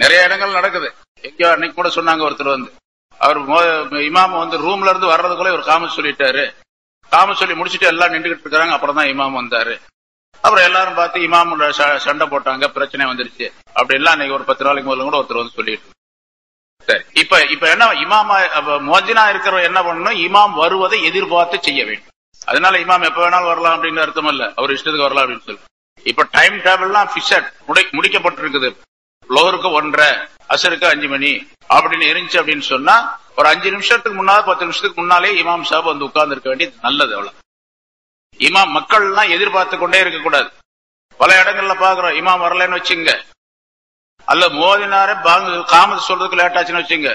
நிறைய இடங்கள் நடக்குது. எங்கேயோ அன்னைக்கு கூட சொன்னாங்க, ஒருத்தர் அவர் இமாம் ரூம்ல இருந்து வர்றதுக்குள்ள ஒரு காம சொல்லிட்டாரு, காம சொல்லி முடிச்சுட்டு எல்லாம் நின்றுகிட்டு இருக்காங்க. அப்புறம் தான் இமாம் வந்தாரு. அப்புறம் எல்லாரும் பார்த்து இமாம் சண்டை போட்டாங்க, பிரச்சனை வந்துருச்சு அப்படி எல்லாம் அன்னைக்கு ஒரு 10 நாளைக்கு முதல்ல கூட ஒருத்தர் சொல்லிட்டு. சரி, இப்ப என்ன, இமாமா முஅஜ்ஜினா இருக்கிறவர் என்ன பண்ணணும், இமாம் வருவதை எதிர்பார்த்து செய்ய வேண்டும். அதனால இமாம் எப்ப வேணாலும் வரலாம் அப்படின்னு அர்த்தம் இல்ல, அவர் இஷ்டத்துக்கு வரலாம் அப்படின்னு சொல்லி. இப்ப டைம் டேபிள்லாம் பிக்சட் முடிக்கப்பட்டிருக்குது. லோருக்கு 1:30, அசருக்கு 5 மணி அப்படின்னு இருந்துச்சு அப்படின்னு சொன்னா ஒரு 5 நிமிஷத்துக்கு முன்னால 10 நிமிஷத்துக்கு முன்னாலே இமாம் சாப் வந்து உட்கார்ந்து இருக்க வேண்டியது நல்லது. அவ்வளவு இமாம் மக்கள் எல்லாம் எதிர்பார்த்து கொண்டே இருக்க கூடாது. பல இடங்கள்ல பாக்குறோம், இமாம் வரலன்னு வச்சுங்க, அல்ல மோதினாரே காமத்து சொல்றதுக்கு லேட் ஆச்சுன்னு வச்சுங்க,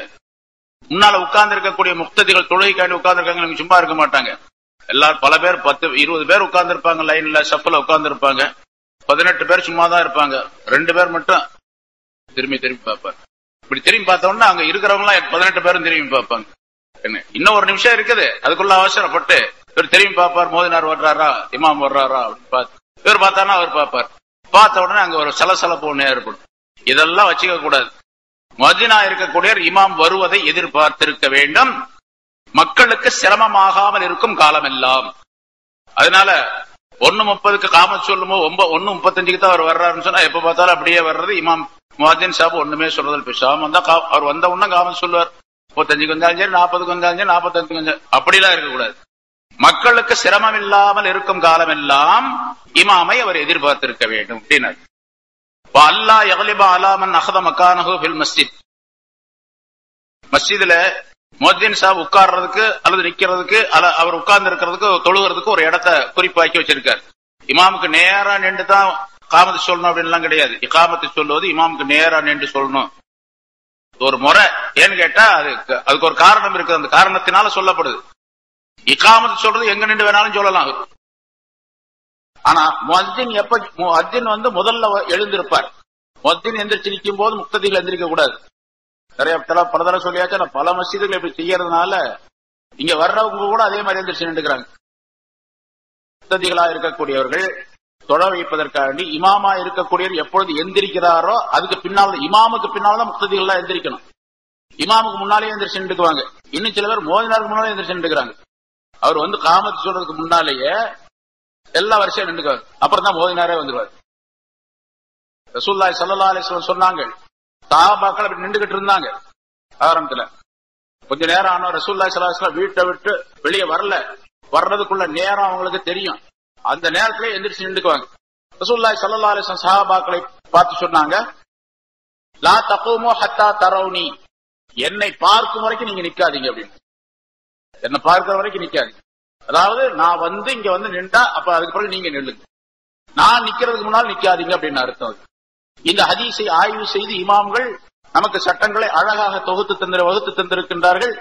முன்னால உட்கார்ந்து இருக்கக்கூடிய முக்ததிகள் தொழுகைக்காண்டி உட்கார்ந்து இருக்காங்க, சும்மா இருக்க மாட்டாங்க. எல்லாரும் பல பேர் 10-20 பேர் உட்கார்ந்து இருப்பாங்க, லைன்ல சஃப்ல உட்கார்ந்து இருப்பாங்க. 18 பேர் சும்மா தான் இருப்பாங்க, 2 பேர் மட்டும் திரும்பி பார்ப்பாங்க. இப்படி திரும்பி பார்த்தோம்னா அங்க இருக்கிறவங்க எல்லாம் 18 பேரும் திரும்பி பார்ப்பாங்க. என்ன இன்னும் ஒரு நிமிஷம் இருக்குது, அதுக்குள்ள அவசரப்பட்டு இவர் திரும்பி பார்ப்பார், மோதினார் வர்றாரா இமாம் வர்றாரா அப்படின்னு பார்த்து இவர் பார்த்தானா அவர் பார்ப்பார். பார்த்த உடனே அங்க ஒரு சலசலப்பு ஒண்ணு ஏற்படும். இதெல்லாம் வச்சுக்க கூடாது. மதினா இருக்கக்கூடிய இமாம் வருவதை எதிர்பார்த்திருக்க வேண்டும். மக்களுக்கு சிரமமாகாமல் இருக்கும் காலம் எல்லாம். அதனால 1:30 காமத் சொல்லுமோ 1:35 தான் அவர் வர்றாருன்னு சொன்னா எப்ப பார்த்தாலும் அப்படியே வர்றது. இமாம் முஅத்தின் சாப் ஒண்ணுமே சொல்றதில் பேசாம வந்தா அவர் வந்த உடனே காமத் சொல்லுவார். 35 வந்தாலும் சரி, 40 வந்தாலும் சரி, 45 வந்தாலும் அப்படிலாம் இருக்கக்கூடாது. மக்களுக்கு சிரமம் இல்லாமல் இருக்கும் காலம் எல்லாம் இமாமை அவர் எதிர்பார்த்திருக்க வேண்டும் அப்படின்னார். அல்லா யக்லிப அலா மன் அஹத மகானஹு ஃபில் மஸ்ஜித். மஸ்ஜிதுல முஅத்தின் சாப் உட்கார்றதுக்கு அல்லது நிக்கிறதுக்கு அவர் உட்கார்ந்து இருக்கிறதுக்கு தொழுகிறதுக்கு ஒரு இடத்தை குறிப்பாக்கி வச்சிருக்காரு. இமாமுக்கு நேரா நின்று தான் காமத்து சொல்லணும் அப்படின்லாம் கிடையாது. இகாமத்து சொல்லுவது இமாமுக்கு நேரா நின்று சொல்லணும், ஒரு முறை. ஏன்னு கேட்டா அதுக்கு ஒரு காரணம் இருக்கு, அந்த காரணத்தினால சொல்லப்படுது. இகாமத்து சொல்றது எங்க நின்று வேணாலும் சொல்லலாம். ஆனா முஅத்தின் வந்து முதல்ல எழுந்திருப்பார். முஅத்தின் எந்திரிச்சு நிற்கும் போது முக்ததிகள் எந்திரிக்க கூடாது. நிறைய பல தடவை சொல்லியாச்சு. பல மஸ்ஜிதுகள் இப்படி செய்யறதுனால இங்க வர்றவங்க கூட அதே மாதிரி எந்திரிச்சு நின்றுக்கிறாங்க. முக்ததிகளா இருக்கக்கூடியவர்கள் தொழ வைப்பதற்காண்டி இமாமா இருக்கக்கூடியவர் எப்பொழுது எந்திரிக்கிறாரோ அதுக்கு பின்னால், இமாமுக்கு பின்னால்தான் முக்ததிகள் எல்லாம் எந்திரிக்கணும். இமாமுக்கு முன்னாலே எந்திரிச்சு நின்றுக்குவாங்க. இன்னும் சில பேர் மோதினாருக்கு முன்னாலே எந்திரிச்சு நின்றுக்கிறாங்க. அவர் வந்து காமத்து சொல்றதுக்கு முன்னாலேயே எல்லா வருஷம் நின்றுக்குவாங்க. அப்புறம் தான் மோதினாரே வந்துருவார். ரசூலுல்லாஹி ஸல்லல்லாஹு அலைஹி வஸல்லம் சொன்னாங்க, சஹாபாக்கள் அப்படி நின்றுகிட்டு இருந்தாங்க. ஆரம்பத்துல கொஞ்ச நேரம் ஆனா ரசூலுல்லாஹி ஸல்லல்லாஹு அலைஹி வஸல்லம் வீட்டை விட்டு வெளியே வர்றதுக்குள்ள நேரம் அவங்களுக்கு தெரியும். அந்த நேரத்திலே எந்திரிச்சு நின்றுக்குவாங்க. ரசூலுல்லாஹி ஸல்லல்லாஹு அலைஹி வஸல்லம் சஹாபாக்களை பார்த்து சொன்னாங்க, லா தகூமு ஹத்தா தரவுனி, என்னை பார்க்கும் வரைக்கும் நீங்க நிக்காதீங்க அப்படின்னு. என்ன பார்க்கிற வரைக்கும் நிக்காதீங்க. அதாவது நான் வந்து இங்க வந்து நின்றா அப்ப அதுக்கு பிறகு நீங்க நில்லுங்க, நான் நிக்கிறதுக்கு முன்னால் நிக்காதீங்க அப்படின்னு அர்த்தம். இந்த ஹதீஸை ஆய்வு செய்து இமாம்கள் நமக்கு சட்டங்களை அழகாக வகுத்து தந்திருக்கின்றார்கள்.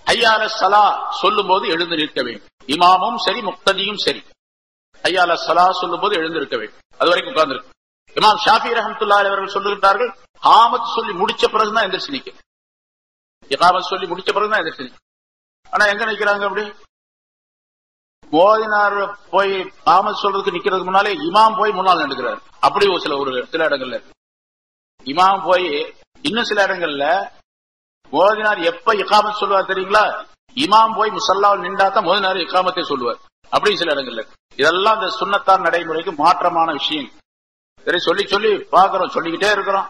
ஹய்யால ஸலா சொல்லும் போது எழுந்து நிற்க வேண்டும். இமாமும் சரி முக்ததியும் சரி ஹய்யால ஸலா சொல்லும் போது எழுந்திருக்க வேண்டும். அது வரைக்கும் உட்கார்ந்து இமாம் ஷாஃபி ரஹ்மத்துல்லாஹி அலைஹி அவர்கள் சொல்லுகின்றார்கள், காமத் சொல்லி முடிச்ச பிறகுதான் எந்திரிச்சு நிக்க. இகாமத் சொல்லி முடிச்ச பிறகுதான் எந்திரிச்சு நிக்க. ஆனா எங்க நிக்கிறாங்க? அப்படி மோதினார் போய் காமத் சொல்றதுக்கு நிக்கிறதுக்கு முன்னாலே இமாம் போய் முன்னால் நின்றுக்கிறார். அப்படி சில இடங்கள்ல இமாம் போய், இன்னும் சில இடங்கள்ல மோதினார் எப்ப இகாமத் சொல்லுவார் தெரியுங்களா? இமாம் போய் முசல்லாவில் நின்றாதான் மோதினார் இகாமத்தை சொல்லுவார். அப்படி சில இடங்கள்ல. இதெல்லாம் இந்த சுன்னத்தான் நடைமுறைக்கு மாற்றமான விஷயம். சரி, சொல்லி சொல்லி பாக்குறோம், சொல்லிக்கிட்டே இருக்கிறோம்.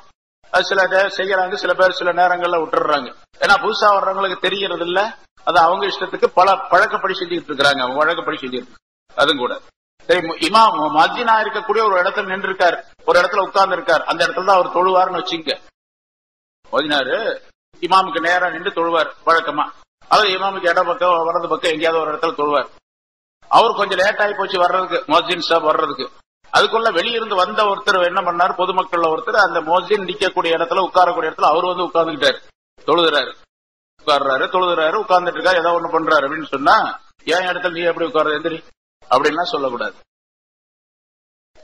சில செய்யறாங்க, சில பேர் சில நேரங்கள்ல விட்டுறாங்க. ஏன்னா புதுசா வர்றவங்களுக்கு தெரியறது இல்ல. அது அவங்க இஷ்டத்துக்கு பல பழக்கப்படி செஞ்சுக்கிட்டு இருக்கிறாங்க, அவங்க வழக்கப்படி செஞ்சிருக்கு. அதுவும் கூட சரி. இமாம் மதீனா இருக்கக்கூடிய ஒரு இடத்துல நின்று இருக்காரு, ஒரு இடத்துல உட்கார்ந்து இருக்காரு. அந்த இடத்துல தான் அவர் தொழுவாருன்னு வச்சுங்க. மதீனாரு இமாமுக்கு நேரா நின்று தொழுவார் வழக்கமா. அவர் இமாமுக்கு இட பக்கம் வலது பக்கம் எங்கேயாவது ஒரு இடத்துல தொழுவார். அவர் கொஞ்சம் லேட் ஆகி போச்சு வர்றதுக்கு, முஅத்தின் சாப் வர்றதுக்கு. அதுக்குள்ள வெளியிருந்து வந்த ஒருத்தர் என்ன பண்ணாரு, பொதுமக்கள் ஒருத்தர் அந்த முஅத்தின் நிக்கக்கூடிய இடத்துல உட்காரக்கூடிய இடத்துல அவர் வந்து உட்கார்ந்துக்கிட்டாரு, தொழுகிறாரு, உட்கார்றாரு, தொழுகிறாரு, உட்கார்ந்துட்டு இருக்காரு, ஏதோ ஒண்ணு பண்றாரு அப்படின்னு சொன்னா, ஏன் இடத்துல நீ எப்படி உட்கார்றது எந்திரி அப்படின்லாம் சொல்லக்கூடாது.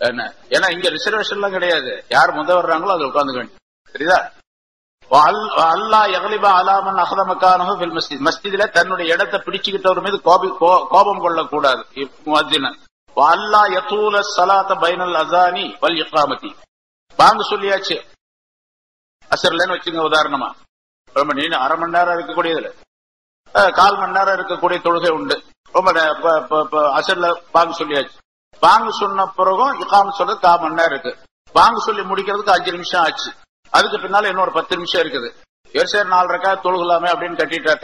என்ன, ஏன்னா இங்க ரிசர்வேஷன் எல்லாம் கிடையாது. யார் முத வர்றாங்களோ அதுல உட்கார்ந்துக்க வேண்டிய. சரிதா? அல்லா யக்லிப அலா மன் அஹத மகானஹு ஃபில் மஸ்ஜித். மஸ்ஜிதில தன்னுடைய இடத்தை பிடிச்சுக்கிட்டவர் மீது கோபம் கொள்ளக்கூடாது. முஅத்தின் அல்லா யதூல ஸலாத பைனல் அஸானி வல் இகாமத்தி. பாங்கு சொல்லியாச்சு அஸ்ர்லன்னு வச்சுங்க உதாரணமா. ரொம்ப நீண்ட அரை மணி நேரம் இருக்கக்கூடியதுல 1/4 மணி நேரம் இருக்கக்கூடிய தொழுகை உண்டு. ரொம்ப அஸ்ர்ல பாங்கு சொல்லியாச்சு. பாங்கு சொன்ன பிறகும் இகாமத் சொல்றது 1/4 மணி நேரம் இருக்கு. பாங்கு சொல்லி முடிக்கிறதுக்கு 5 நிமிஷம் ஆச்சு. அதுக்கு பின்னால இன்னொரு 10 நிமிஷம் இருக்குது. சரி 4 ரக்காத் தொழுகலாமே அப்படின்னு கட்டிட்டார்.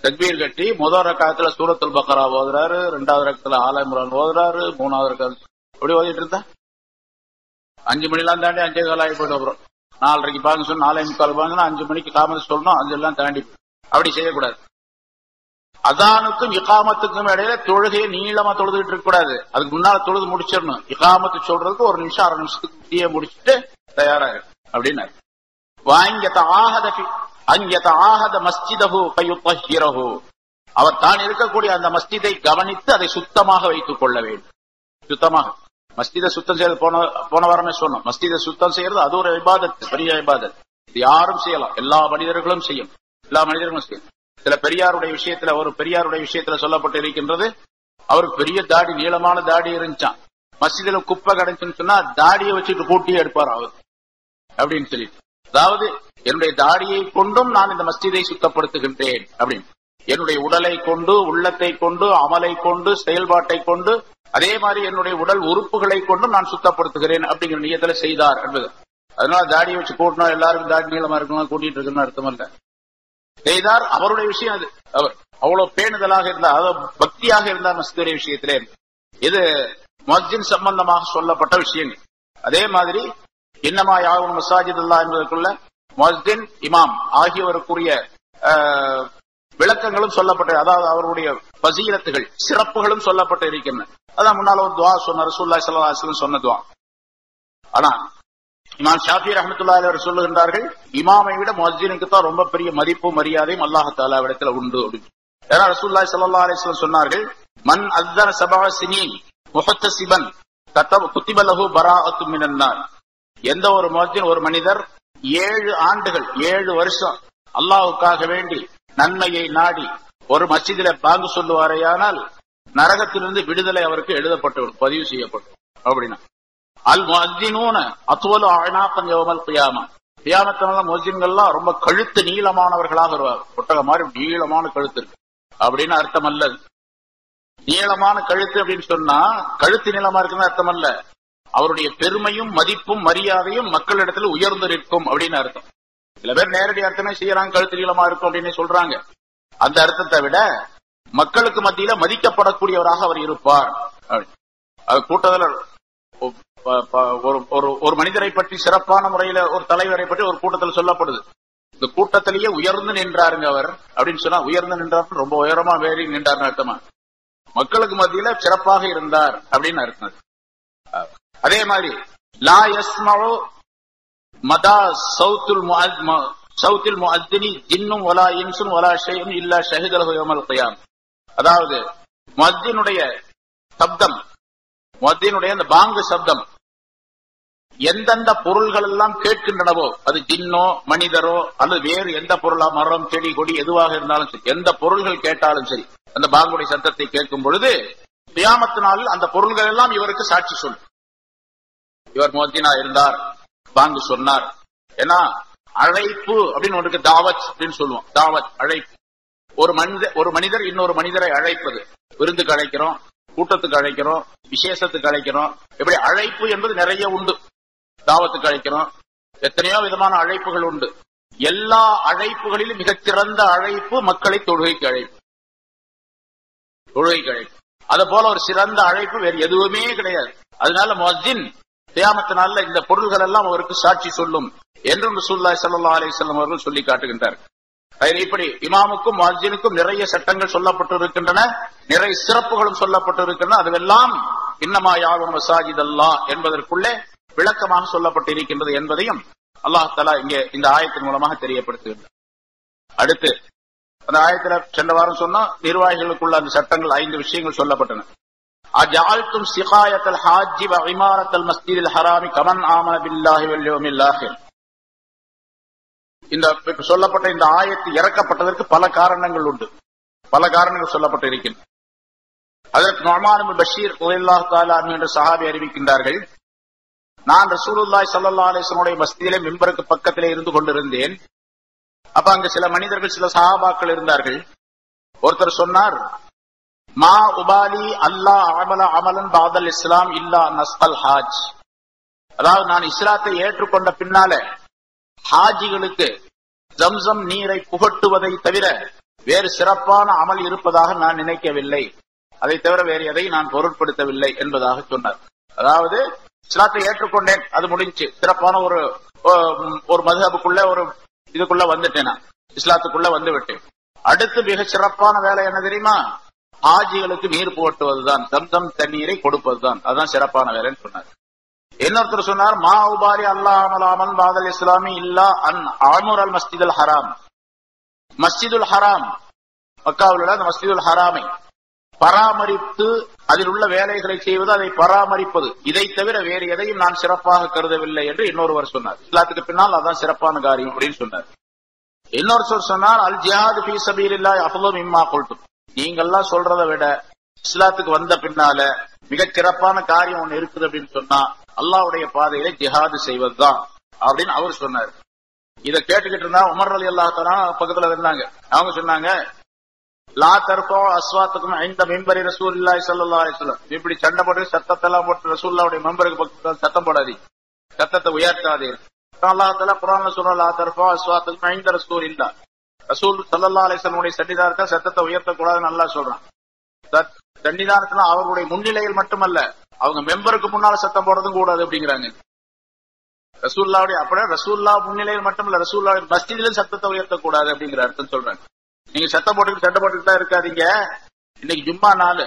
தக்பீர் கட்டி முதல் ரக்காத்துல சூரத்துல் பக்ரா ஓதுறாரு, 2வது ரக்காத்துல ஆல இம்ரான் ஓதுறாரு, 3வது ரக்காத்துல எப்படி ஓதிட்டு இருந்தா 5 மணிலாம் தாண்டி 5:15 ஆகி போயிட்டு அப்புறம் 4:30 பாங்க சொன்னா 4:45 பாங்கன்னா 5 மணிக்கு காமத்து சொல்லணும். 5 எல்லாம் தாண்டி அப்படி செய்யக்கூடாது. அதானுக்கும் இகாமத்துக்கும் இடையில தொழுகையை நீளமா தொழுதுகிட்டு இருக்க கூடாது. அதுக்கு முன்னால தொழுது முடிச்சிடணும். இகாமத்து சொல்றதுக்கு 1 நிமிஷம் 1/2 நிமிஷத்துக்கு தீய முடிச்சுட்டு தயாரா இருக்கு அப்படின்னு. அவர் தான் இருக்கக்கூடிய அந்த மஸ்ஜிதை கவனித்து அதை சுத்தமாக வைத்துக் கொள்ள வேண்டும். சுத்தமாக மஸ்ஜிதை சுத்தம் செய்யறது போன வாரமே சொன்னோம். மஸ்ஜிதை சுத்தம் செய்யறது அது ஒரு இபாதத், பெரிய இபாதத். இது யாரும் செய்யலாம், எல்லா மனிதர்களும் செய்யும், எல்லா மனிதர்களும் செய்யும். சில பெரியாருடைய விஷயத்துல சொல்லப்பட்டு இருக்கின்றது. அவருக்கு பெரிய தாடி, நீளமான தாடி இருந்துச்சான். மஸ்ஜிதுல குப்பை கிடைச்சுன்னு சொன்னா தாடியை வச்சுட்டு கூட்டி எடுப்பார் அவர் அப்படின்னு சொல்லிட்டு. அதாவது என்னுடைய தாடியை கொண்டும் நான் இந்த மஸ்ஜிதை சுத்தப்படுத்துகின்றேன் அப்படின்னு. என்னுடைய உடலை கொண்டு, உள்ளத்தை கொண்டு, அமலை கொண்டு, செயல்பாட்டை கொண்டு, அதே மாதிரி என்னுடைய உடல் உறுப்புகளை கொண்டு நான் சுத்தப்படுத்துகிறேன் அப்படிங்கிற நியத்துல செய்தார் என்பது. அதனால தாடியை வச்சு கூட்டணும், எல்லாருக்கும் தாடி நீளமா இருக்கணும், கூட்டிட்டு இருக்குன்னு அர்த்தம் இல்ல. செய்தார், அவருடைய விஷயம் அது. அவர் அவ்வளவு பேணுதலாக இருந்தார், அதாவது பக்தியாக இருந்தார் மஸ்ஜிதுடைய விஷயத்திலே. இது மஸ்ஜித் சம்பந்தமாக சொல்லப்பட்ட விஷயங்கள். அதே மாதிரி இன்னமா யாவும் மசாஜித் அல்லா என்பதற்குள்ள மஸ்ஜித் இமாம் ஆகியோருக்குரிய விளக்கங்களும் சொல்லப்பட்ட, அதாவது அவருடைய பசீரத்துகள் சிறப்புகளும் சொல்லப்பட்டு இருக்கின்றன. அதான் முன்னால ஒரு துவா சொன்ன ரசூலுல்லாஹி ஸல்லல்லாஹு அலைஹி வஸல்லம் சொன்ன துவா. ஆனா இமாம் ஷாஃபி ரஹ்மத்துல்லாஹி அலைஹி சொல்லுகின்றார்கள், இமாமை விட முஅஜ்ஜினுக்கு தான் ரொம்ப பெரிய மதிப்பும் மரியாதையும் அல்லாஹ் தஆலா இடத்துல உண்டு அப்படின்னு. ஏன்னா ரசூலுல்லாஹி ஸல்லல்லாஹு அலைஹி வஸல்லம் சொன்னார்கள், மன் அஸ்ஸன 7 சினீன் முஹத்தஸிபன் குத்திப லஹு பராஅத்து மினன் நார். எந்த ஒரு முஅஜ்ஜின், ஒரு மனிதர் 7 ஆண்டுகள் 7 வருஷம் அல்லாஹ்வுக்காக வேண்டி நன்மையை நாடி ஒரு மஸ்ஜிதில பாங்கு சொல்லுவாரையானால் நரகத்திலிருந்து விடுதலை அவருக்கு எழுதப்பட்டு பதிவு செய்யப்படும் அப்படின்னா. அல் முஅஜ்ஜினூன அத்வலு அஅனாகன் யௌமல் கியாமா. கியாமத்தினால முஅஜ்ஜின்கள்லாம் ரொம்ப கழுத்து நீளமானவர்களாக வருவார். ஒட்டக மாதிரி நீளமான கழுத்து இருக்கு அப்படின்னு அர்த்தம் அல்ல. நீளமான கழுத்து அப்படின்னு சொன்னா கழுத்து நீளமா இருக்குன்னு அர்த்தம் அல்ல. அவருடைய பெருமையும் மதிப்பும் மரியாதையும் மக்களிடத்துல உயர்ந்து நிற்கும் அப்படின்னு அர்த்தம். சில பேர் நேரடி அர்த்தமே செய்யறாங்க, கழுத்து நீளமா இருக்கும் அப்படின்னு சொல்றாங்க. அந்த அர்த்தத்தை விட மக்களுக்கு மத்தியில மதிக்கப்படக்கூடியவராக அவர் இருப்பார். அது கூட்டத்தில் ஒரு மனிதரை பற்றி சிறப்பான முறையில ஒரு தலைவரை பற்றி ஒரு கூட்டத்தில் சொல்லப்படுது. இந்த கூட்டத்திலேயே உயர்ந்து நின்றாருங்க அவர் அப்படின்னு சொன்னா, உயர்ந்து நின்றார் ரொம்ப உயரமா வேறி நின்றார்னு அர்த்தமா, மக்களுக்கு மத்தியில சிறப்பாக இருந்தார் அப்படின்னு அர்த்தம். அதே மாதிரி லா யஸ்மஉ மதா சௌத்தில் முஅஜ்ஜினி ஜின்னும் வலா இன்சுன் வலா ஷைஉன் இல்லா ஷஹிதலஹு யௌமல் கியாம். அதாவது முஅஜ்ஜினுடைய சப்தம், முஅஜ்ஜினுடைய அந்த பாங்கு சப்தம் எந்தெந்த பொருள்கள் எல்லாம் கேட்கின்றனவோ, அது ஜின்னோ மனிதரோ அல்லது வேறு எந்த பொருளா, மரம் செடி கொடி எதுவாக இருந்தாலும் சரி, எந்த பொருள்கள் கேட்டாலும் சரி, அந்த பாங்குடைய சத்தத்தை கேட்கும் பொழுது கியாமத்து நாளில் அந்த பொருள்கள் எல்லாம் இவருக்கு சாட்சி சொல்லும். இவர் முஅஜ்ஜினா இருந்தார், பாங்கு சொன்னார். ஏன்னா அழைப்பு அப்படின்னு ஒன்றுக்கு தாவத் அப்படின்னு சொல்லுவோம். தாவத் அழைப்பு. ஒரு மனிதர் இன்னொரு மனிதரை அழைப்பது. விருந்துக்கு அழைக்கிறோம், கூட்டத்துக்கு அழைக்கிறோம், விசேஷத்துக்கு அழைக்கிறோம். இப்படி அழைப்பு என்பது நிறைய உண்டு. தாவத்துக்கு அழைக்கிறோம், எத்தனையோ விதமான அழைப்புகள் உண்டு. எல்லா அழைப்புகளிலும் மிகச்சிறந்த அழைப்பு மக்களை தொழுகைக்கு அழைப்பு. தொழுகைக்கு அழைப்பு அது போல ஒரு சிறந்த அழைப்பு வேறு எதுவுமே கிடையாது. அதனால முஅஜ்ஜின் கியாமத்து நாள்ல இந்த பொருள்கள் எல்லாம் அவருக்கு சாட்சி சொல்லும் என்றும் ரசூலுல்லாஹி ஸல்லல்லாஹு அலைஹி வஸல்லம் அவர்கள் சொல்லி காட்டுகின்றார். இப்படி இமாமுக்கும் முஅஜ்ஜினுக்கும் நிறைய சட்டங்கள் சொல்லப்பட்டு இருக்கின்றன, நிறைய சிறப்புகளும் சொல்லப்பட்டு இருக்கின்றன. அதுவெல்லாம் இன்னமா யாவும் மசாஜித் அல்லாஹ் என்பதற்குள்ளே விளக்கமாக சொல்லப்பட்டு இருக்கின்றது என்பதையும் அல்லாஹ் தஆலா இங்கே இந்த ஆயத்தின் மூலமாக தெரியப்படுத்துகின்றார். அடுத்து அந்த ஆயத்துல சென்ற வாரம் சொன்னா நிர்வாகிகளுக்குள்ள அந்த சட்டங்கள் 5 விஷயங்கள் சொல்லப்பட்டன. அஜஅல்தும் சிகாயத்தல் ஹாஜ்ஜி வ இமாரத்தல் மஸ்ஜிதில் ஹராமி கமன் ஆமன பில்லாஹி வல் யௌமில் ஆகிர். இந்த சொல்லப்பட்ட இந்த ஆயத்து இறக்கப்பட்டதற்கு பல காரணங்கள் உண்டு, பல காரணங்கள் சொல்லப்பட்டு இருக்கின்றன. அதற்கு நுஅமான் இப்னு பஷீர் ரலியல்லாஹு தஆலா அன்ஹு என்ற சஹாபி அறிவிக்கின்றார்கள், நான் ரசூலுல்லாஹி ஸல்லல்லாஹு அலைஹி வஸல்லம் மஸ்ஜிதிலே மிம்பருக்கு பக்கத்திலே இருந்து கொண்டிருந்தேன். அப்ப அங்கு சில மனிதர்கள், சில சஹாபாக்கள் இருந்தார்கள். ஒருத்தர் சொன்னார், மா உபாலி அல்லாஹ் அமல அமலன் பாதல் இஸ்லாம் இல்லா நஸ்அல் ஹாஜ். அதாவது நான் இஸ்லாத்தை ஏற்றுக்கொண்ட பின்னால ஹாஜிகளுக்கு ஜம்சம் நீரை புகட்டுவதை தவிர வேறு சிறப்பான அமல் இருப்பதாக நான் நினைக்கவில்லை, அதை தவிர வேறு எதை நான் பொருட்படுத்தவில்லை என்பதாக சொன்னார். அதாவது இஸ்லாத்தை ஏற்றுக்கொண்டேன், அது முடிஞ்சு சிறப்பான ஒரு மதுஹபுக்குள்ள ஒரு இதுக்குள்ள வந்துட்டேன், நான் இஸ்லாத்துக்குள்ள வந்து விட்டேன். அடுத்து மிக சிறப்பான வேலை என்ன தெரியுமா? ஹாஜிகளுக்கு நீர் புகட்டுவதுதான், தம்தம் தண்ணீரை கொடுப்பதுதான், அதுதான் சிறப்பான வேலைன்னு சொன்னார். இன்னொருத்தர் சொன்னார், மா உபாரி அல்லாமல் பாதல் இஸ்லாமி இல்லா அன் ஆமுர் அல் மஸ்ஜிதுல் ஹராம். மஸ்ஜிதுல் ஹராம் மக்காவில் உள்ள அந்த மஸ்ஜிதுல் ஹராமை பராமரித்து அதில் உள்ள வேலைகளை செய்வது, அதை பராமரிப்பது, இதை தவிர வேறு எதையும் நான் சிறப்பாக கருதவில்லை என்று இன்னொருவர் சொன்னார். இஸ்லாத்துக்கு பின்னால் அதான் சிறப்பான காரியம் அப்படின்னு சொன்னார். இன்னொரு சொன்னார், அல் ஜிஹாது ஃபீ ஸபீலில்லாஹி அஃதலு மிம்மா குல்தும். நீங்கெல்லாம் சொல்றதை விட இஸ்லாத்துக்கு வந்த பின்னால மிகச் சிறப்பான காரியம் ஒண்ணு இருக்குது அப்படின்னு சொன்னா அல்லாஹ்வுடைய பாதையில ஜிஹாது செய்வதுதான் அப்படின்னு அவர் சொன்னார். இதை கேட்டுக்கிட்டு இருந்தா உமர் ரலியல்லாஹு தஆலா பக்கத்துல இருந்தாங்க. அவங்க சொன்னாங்க, லா தர்ஃபு அஸ்வாத்துக்கும் இந்த மிம்பரி ரசூலுல்லாஹி ஸல்லல்லாஹு அலைஹி வஸல்லம். இப்படி சண்டை போட்டு சத்தத்தெல்லாம் போட்டு ரசூலுல்லாஹ்வுடைய மெம்பருக்கு பக்கத்துல சத்தம் போடாதீங்க, சத்தத்தை உயர்த்தாதீங்க. அல்லாஹ் தஆலா குர்ஆன்ல சொல்ற லா தர்ஃபு அஸ்வாத்துக்கும் இந்த ரசூலில்லாஹ், ரசூல் ஸல்லல்லாஹு அலைஹி வஸல்லம் சன்னிதானத்தை சத்தத்தை உயர்த்தக்கூடாதுன்னு அல்லாஹ் சொல்றான். சன்னிதானத்துல அவர்களுடைய முன்னிலையில் மட்டுமல்ல, அவங்க மெம்பருக்கு முன்னால சத்தம் போடுறதும் கூடாது அப்படிங்கிறாங்க. ரசூலுல்லாஹ்வுடைய அப்படியே ரசூலுல்லாஹ் முன்னிலையில் மட்டுமல்ல, ரசூலுல்லாஹ்வுடைய மஸ்ஜிதிலும் சத்தத்தை உயர்த்தக்கூடாது அப்படிங்கிற அர்த்தம் சொல்றாங்க. நீங்க சத்தம் போட்டுக்கிட்டு சண்டை போட்டுக்கிட்டு தான் இருக்காதீங்க. இன்னைக்கு ஜும்மா நாள்,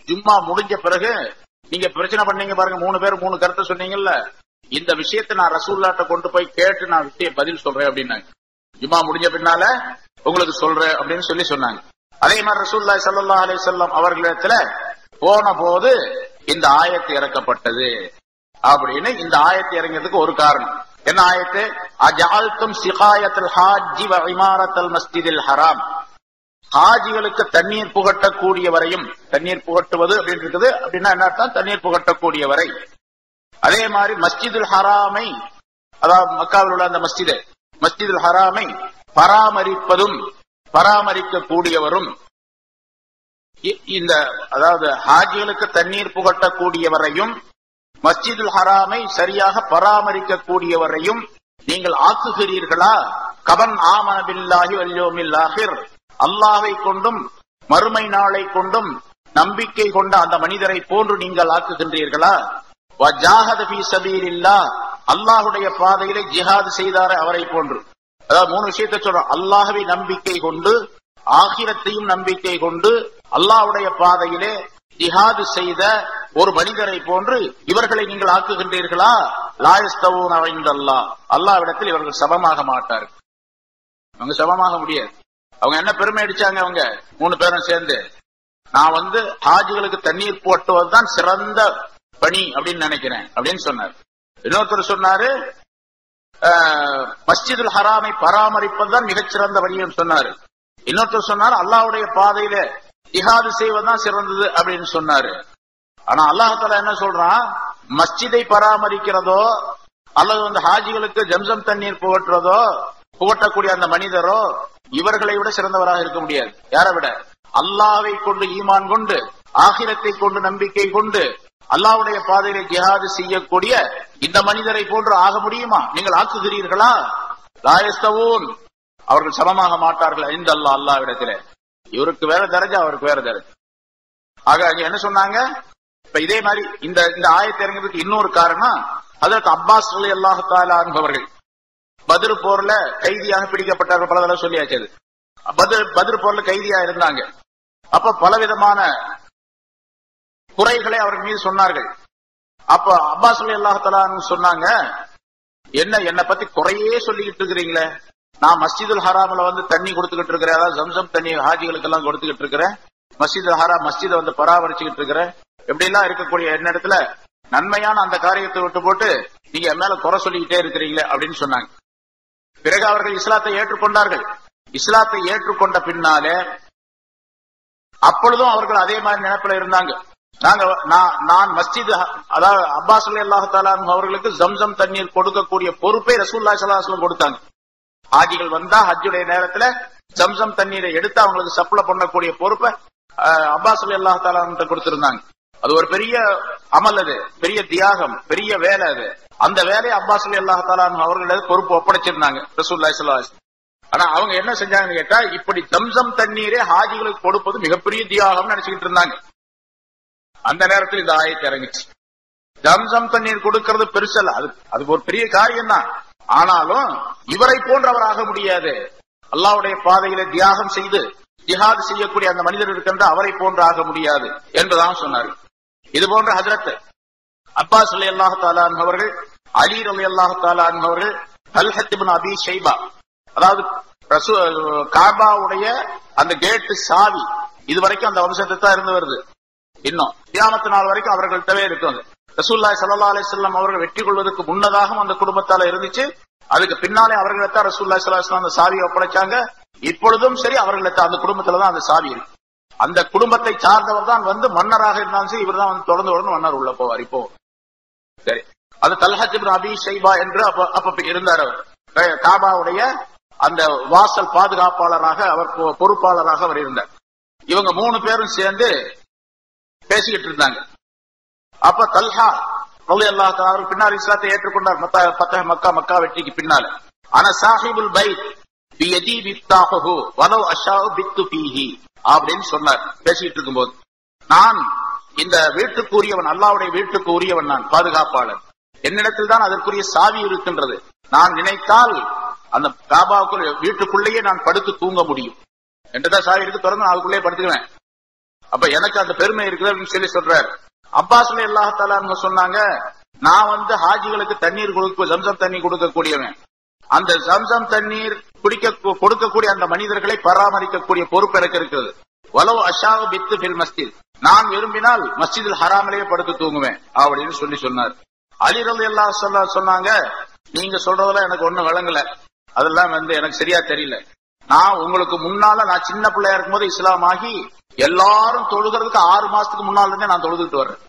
ஜும்மா முடிஞ்ச பிறகு நீங்க பிரச்சனை பண்ணீங்க பாருங்க, 3 பேர் 3 கருத்தை சொன்னீங்கல்ல, இந்த விஷயத்தை நான் ரசூலுல்லாஹ்ட்ட கொண்டு போய் கேட்டு நான் பதில் சொல்றேன் அப்படின்னாங்க. ஜும்மா முடிஞ்ச பின்னால உங்களுக்கு சொல்றேன் அப்படின்னு சொன்னாங்க. அதே மாதிரி ரசூலுல்லாஹி ஸல்லல்லாஹு அலைஹி வஸல்லம் அவர்களிடத்துல போன போது இந்த ஆயத்து இறக்கப்பட்டது அப்படின்னு. இந்த ஆயத்து இறங்கியதுக்கு ஒரு காரணம் என்ன? ஆயத்து அஜஅல்தும் சிகாயத்துல் ஹாஜ்ஜி வ இமாரத்துல் மஸ்ஜிதில் ஹராம். ஹாஜிகளுக்கு தண்ணீர் புகட்டக்கூடியவரையும், தண்ணீர் புகட்டுவது அப்படின்னு இருக்குது அப்படின்னா என்ன அர்த்தம்? தண்ணீர் புகட்டக்கூடியவரை. அதே மாதிரி மஸ்ஜிதுல் ஹராமை, அதாவது மக்காவில் உள்ள அந்த மஸ்ஜிதுல் ஹராமை பராமரிப்பதும் பராமரிக்க கூடியவரும், இந்த அதாவது ஹாஜிகளுக்கு தண்ணீர் புகட்டக்கூடியவரையும் மஸ்ஜிதுல் ஹராமை சரியாக பராமரிக்க கூடியவரையும் நீங்கள் ஆக்குகிறீர்களா? கபன் ஆமன பில்லாஹி வல் யௌமில் ஆகிர், அல்லாஹ்வை கொண்டும் மறுமை நாளை கொண்டும் நம்பிக்கை கொண்ட அந்த மனிதரை போன்று நீங்கள் ஆக்குகின்றீர்களா? வஜாஹத ஃபீ ஸபீலில்லாஹ், அல்லாஹ்வுடைய பாதையிலே ஜிஹாத் செய்தாரே அவரை போன்று. அதாவது 3 விஷயத்தை சொல்றோம். அல்லாஹ்வை நம்பிக்கை கொண்டு, ஆகிரத்தையும் நம்பிக்கை கொண்டு அல்லாஹ்வுடைய பாதையிலே ஜிஹாது செய்த ஒரு மனிதரை போன்று இவர்களை நீங்கள் ஆக்குகின்றீர்களா? லா யஸ்தவூன இன்தல்லாஹ், அல்லாஹ்விடத்தில் இவர்கள் சமமாக மாட்டார்கள். அவங்க சமமாக முடியாது. அவங்க என்ன பெருமை அடிச்சாங்க? அவங்க 3 பேரும் சேர்ந்து, நான் ஹாஜிகளுக்கு தண்ணீர் போட்டுவதுதான் சிறந்த பணி அப்படின்னு நினைக்கிறேன் அப்படின்னு சொன்னார். இன்னொருத்தர் சொன்னாரு, மஸ்ஜிதுல் ஹராமை பராமரிப்பதுதான் மிகச்சிறந்த வழின்னு சொன்னாரு. இன்னொருத்தர் சொன்னார், அல்லாஹ்வுடைய பாதையில ஜிஹாது செய்வதுதான் சிறந்தது அப்படின்னு சொன்னாரு. ஆனா அல்லாஹ் தஆலா என்ன சொல்றான்? மஸ்ஜிதை பராமரிக்கிறதோ அல்லது ஹாஜிகளுக்கு ஜம்சம் தண்ணீர் புகட்டக்கூடிய அந்த மனிதரோ இவர்களை விட சிறந்தவராக இருக்க முடியாது. யாரை விட? அல்லாஹ்வை கொண்டு ஈமான் கொண்டு, ஆகிரத்தை கொண்டு நம்பிக்கை கொண்டு அல்லாஹ்வுடைய பாதையிலே ஜிஹாது செய்யக்கூடிய இந்த மனிதரை போன்று ஆக முடியுமா? நீங்கள் ஆக்குகிறீர்களா? லா யஸ்தவூன், அவர்கள் சமமாக மாட்டார்கள். இந்த அல்லாஹ்விடத்திலே இவருக்கு வேற தரஜா, அவருக்கு வேற தரஜா. ஆக அங்க என்ன சொன்னாங்க? இப்ப இதே மாதிரி இந்த ஆயத்தை இறங்குறதுக்கு இன்னொரு காரணம், அதற்கு அப்பாஸ் ரலியல்லாஹு தஆலா அன்ஹு பத்ர் போர்ல கைதியாக பிடிக்கப்பட்டார்கள். பல தடவை சொல்லியாச்சு. பத்ர் போர்ல கைதியா இருந்தாங்க. அப்ப பலவிதமான குறைகளை அவர்கள் மீது சொன்னார்கள். அப்ப அப்பாஸ் ரலியல்லாஹு தஆலா சொன்னாங்க, என்ன பத்தி குறையே சொல்லிக்கிட்டு இருக்கிறீங்களே, நான் மஸ்ஜிதுல் ஹராம்ல தண்ணி கொடுத்துக்கிட்டு இருக்கிறேன், அதாவது ஜம்சம் தண்ணி ஹாஜிகளுக்கு எல்லாம் கொடுத்துக்கிட்டு இருக்கிறேன், மஸ்ஜிதுல் ஹராம் மஸ்ஜிதை பராமரிச்சுக்கிட்டு இருக்கிறேன், எப்படி எல்லாம் இருக்கக்கூடிய என்னிடத்துல நன்மையான அந்த காரியத்தை விட்டு போட்டு நீங்க என் மேல குறை சொல்லிக்கிட்டே இருக்கிறீங்களே அப்படின்னு சொன்னாங்க. பிறகு அவர்கள் இஸ்லாத்தை ஏற்றுக்கொண்டார்கள். இஸ்லாத்தை ஏற்றுக்கொண்ட பின்னாலே அப்பொழுதும் அவர்கள் அதே மாதிரி நினைப்புல இருந்தாங்க. நான் மஸ்ஜித், அதாவது அப்பாஸ் ரலியல்லாஹு தஆலா அவர்களுக்கு ஜம்சம் தண்ணீர் கொடுக்கக்கூடிய பொறுப்பை ரசூலுல்லாஹி ஸல்லல்லாஹு அலைஹி வஸல்லம் கொடுத்தாங்க. ஹாஜிகள் வந்தா ஹஜ்ஜுடைய நேரத்துல ஜம்சம் தண்ணீரை எடுத்து அவங்களுக்கு சப்ளை பண்ணக்கூடிய பொறுப்பை அப்பாஸ் ரலியல்லாஹு தஆலா கொடுத்திருந்தாங்க. அது ஒரு பெரிய அமல், அது பெரிய தியாகம், பெரிய வேலை. அது அந்த வேலையை அப்பாஸ் ரலியல்லாஹு தஆலா அவர்களது பொறுப்பு ஒப்படைச்சிருந்தாங்க ரசூலுல்லாஹி ஸல்லல்லாஹு அலைஹி வஸல்லம். ஆனா அவங்க என்ன செஞ்சாங்கன்னு கேட்டா, இப்படி ஜம்சம் தண்ணீரை ஹாஜிகளுக்கு கொடுப்பது மிகப்பெரிய தியாகம் நினைச்சுக்கிட்டு இருந்தாங்க. அந்த நேரத்தில் இந்த ஆயத்து இறங்கிச்சு. ஜம்சம் தண்ணீர் கொடுக்கிறது பெருசல்ல, அது ஒரு பெரிய காரியம் தான். ஆனாலும் இவரை போன்றவராக முடியாது. அல்லாஹ்வுடைய பாதையில தியாகம் செய்து ஜிஹாத் செய்யக்கூடிய அந்த மனிதர் இருக்கின்ற அவரை போன்று ஆக முடியாது என்பதான் சொன்னார். இது போன்ற ஹஜ்ரத் அப்பாஸ் ரலியல்லாஹு தஆலா அன்ஹு அவர்கள், அலி ரலியல்லாஹு தஆலா அன்ஹு அவர்கள், தல்ஹத் இப்னு அபி ஷைபா, அதாவது காபாவுடைய அந்த கேட்டு சாவி இதுவரைக்கும் அந்த வம்சத்தை தான் இருந்து வருது. இன்னும் கியாமத் நாள் வரைக்கும் அவர்கள்ட்டவே இருக்குது. ரசூலுல்லாஹி ஸல்லல்லாஹு அலைஹி வஸல்லம் அவர்கள் வெற்றி கொள்வதற்கு முன்னதாகவும் அந்த குடும்பத்தால இருந்துச்சு. அதுக்கு பின்னாலே அவர்களைத்தான் ரசூலுல்லாஹி ஸல்லல்லாஹு அலைஹி வஸல்லம் அந்த சாவியை ஒப்படைச்சாங்க. இப்பொழுதும் சரி அவர்கள்ட்ட அந்த குடும்பத்துலதான் அந்த சாவி இருக்கு. அந்த குடும்பத்தை சார்ந்தவர் தான் வந்து மன்னராக இருந்தாலும் சரி இவர் தான் வந்து தொடர்ந்து மன்னர் உள்ள போவார். இப்போ சரி, அது தல்ஹத் இப்னு அபி ஷைபா என்று அப்ப இருந்தார். அவர் காபாவுடைய அந்த வாசல் பாதுகாப்பாளராக, அவர் பொறுப்பாளராக அவர் இருந்தார். இவங்க 3 பேரும் சேர்ந்து பேசிக்கிட்டு இருந்தாங்க. அப்ப தல்ஹா ரலியல்லாஹு தஆலா அவர் பின்னால் இஸ்லாத்தை ஏற்றுக்கொண்டார். மக்கா வெற்றிக்கு பின்னால ஆனா சாஹிபுல் பைத் பியதி பிஃதாஹு வலவ் அஷாஉ பித்து ஃபீஹி அப்படின்னு சொன்னார். பேசிட்டு இருக்கும்போது, நான் இந்த வீட்டுக்கு உரியவன், அல்லாஹ்வுடைய வீட்டுக்கு உரியவன், நான் பாதுகாப்பாளர், என்னிடத்தில் தான் அதற்குரிய சாவி இருக்கின்றது. நான் நினைத்தால் அந்த காபாவுக்குள் வீட்டுக்குள்ளேயே நான் படுத்து தூங்க முடியும். என்றுதான் சாவி எடுத்து திறந்து நான் அதுக்குள்ளேயே படுத்துக்குவேன். அப்ப எனக்கு அந்த பெருமை இருக்குது அப்படின்னு சொல்லி சொல்றாரு. அப்பாஸ் ரலியல்லாஹு தஆலா சொன்னாங்க, நான் வந்து ஹாஜிகளுக்கு தண்ணீர் ஜம்சம் தண்ணீர் கொடுக்கக்கூடியவன். அந்த ஜம்சம் தண்ணீர் கொடுக்கக்கூடிய அந்த மனிதர்களை பராமரிக்கக்கூடிய பொறுப்பு எனக்கு இருக்கிறது. வலவ் அஷாவு பித்து ஃபில் மஸ்ஜித், நான் விரும்பினால் மஸ்ஜிதுல் ஹராமிலேயே படுத்து தூங்குவேன் அப்படின்னு சொன்னார். அலி ரலியல்லாஹு அன்ஹு சொன்னாங்க, நீங்க சொல்றதெல்லாம் எனக்கு ஒண்ணும் விளங்கல, அதெல்லாம் வந்து எனக்கு சரியா தெரியல. நான் உங்களுக்கு முன்னால நான் சின்ன பிள்ளையா இருக்கும்போது இஸ்லாம் ஆகி எல்லாரும் தொழுகிறதுக்கு 6 மாசத்துக்கு முன்னால இருந்தே நான் தொழுதுட்டு வர்றேன்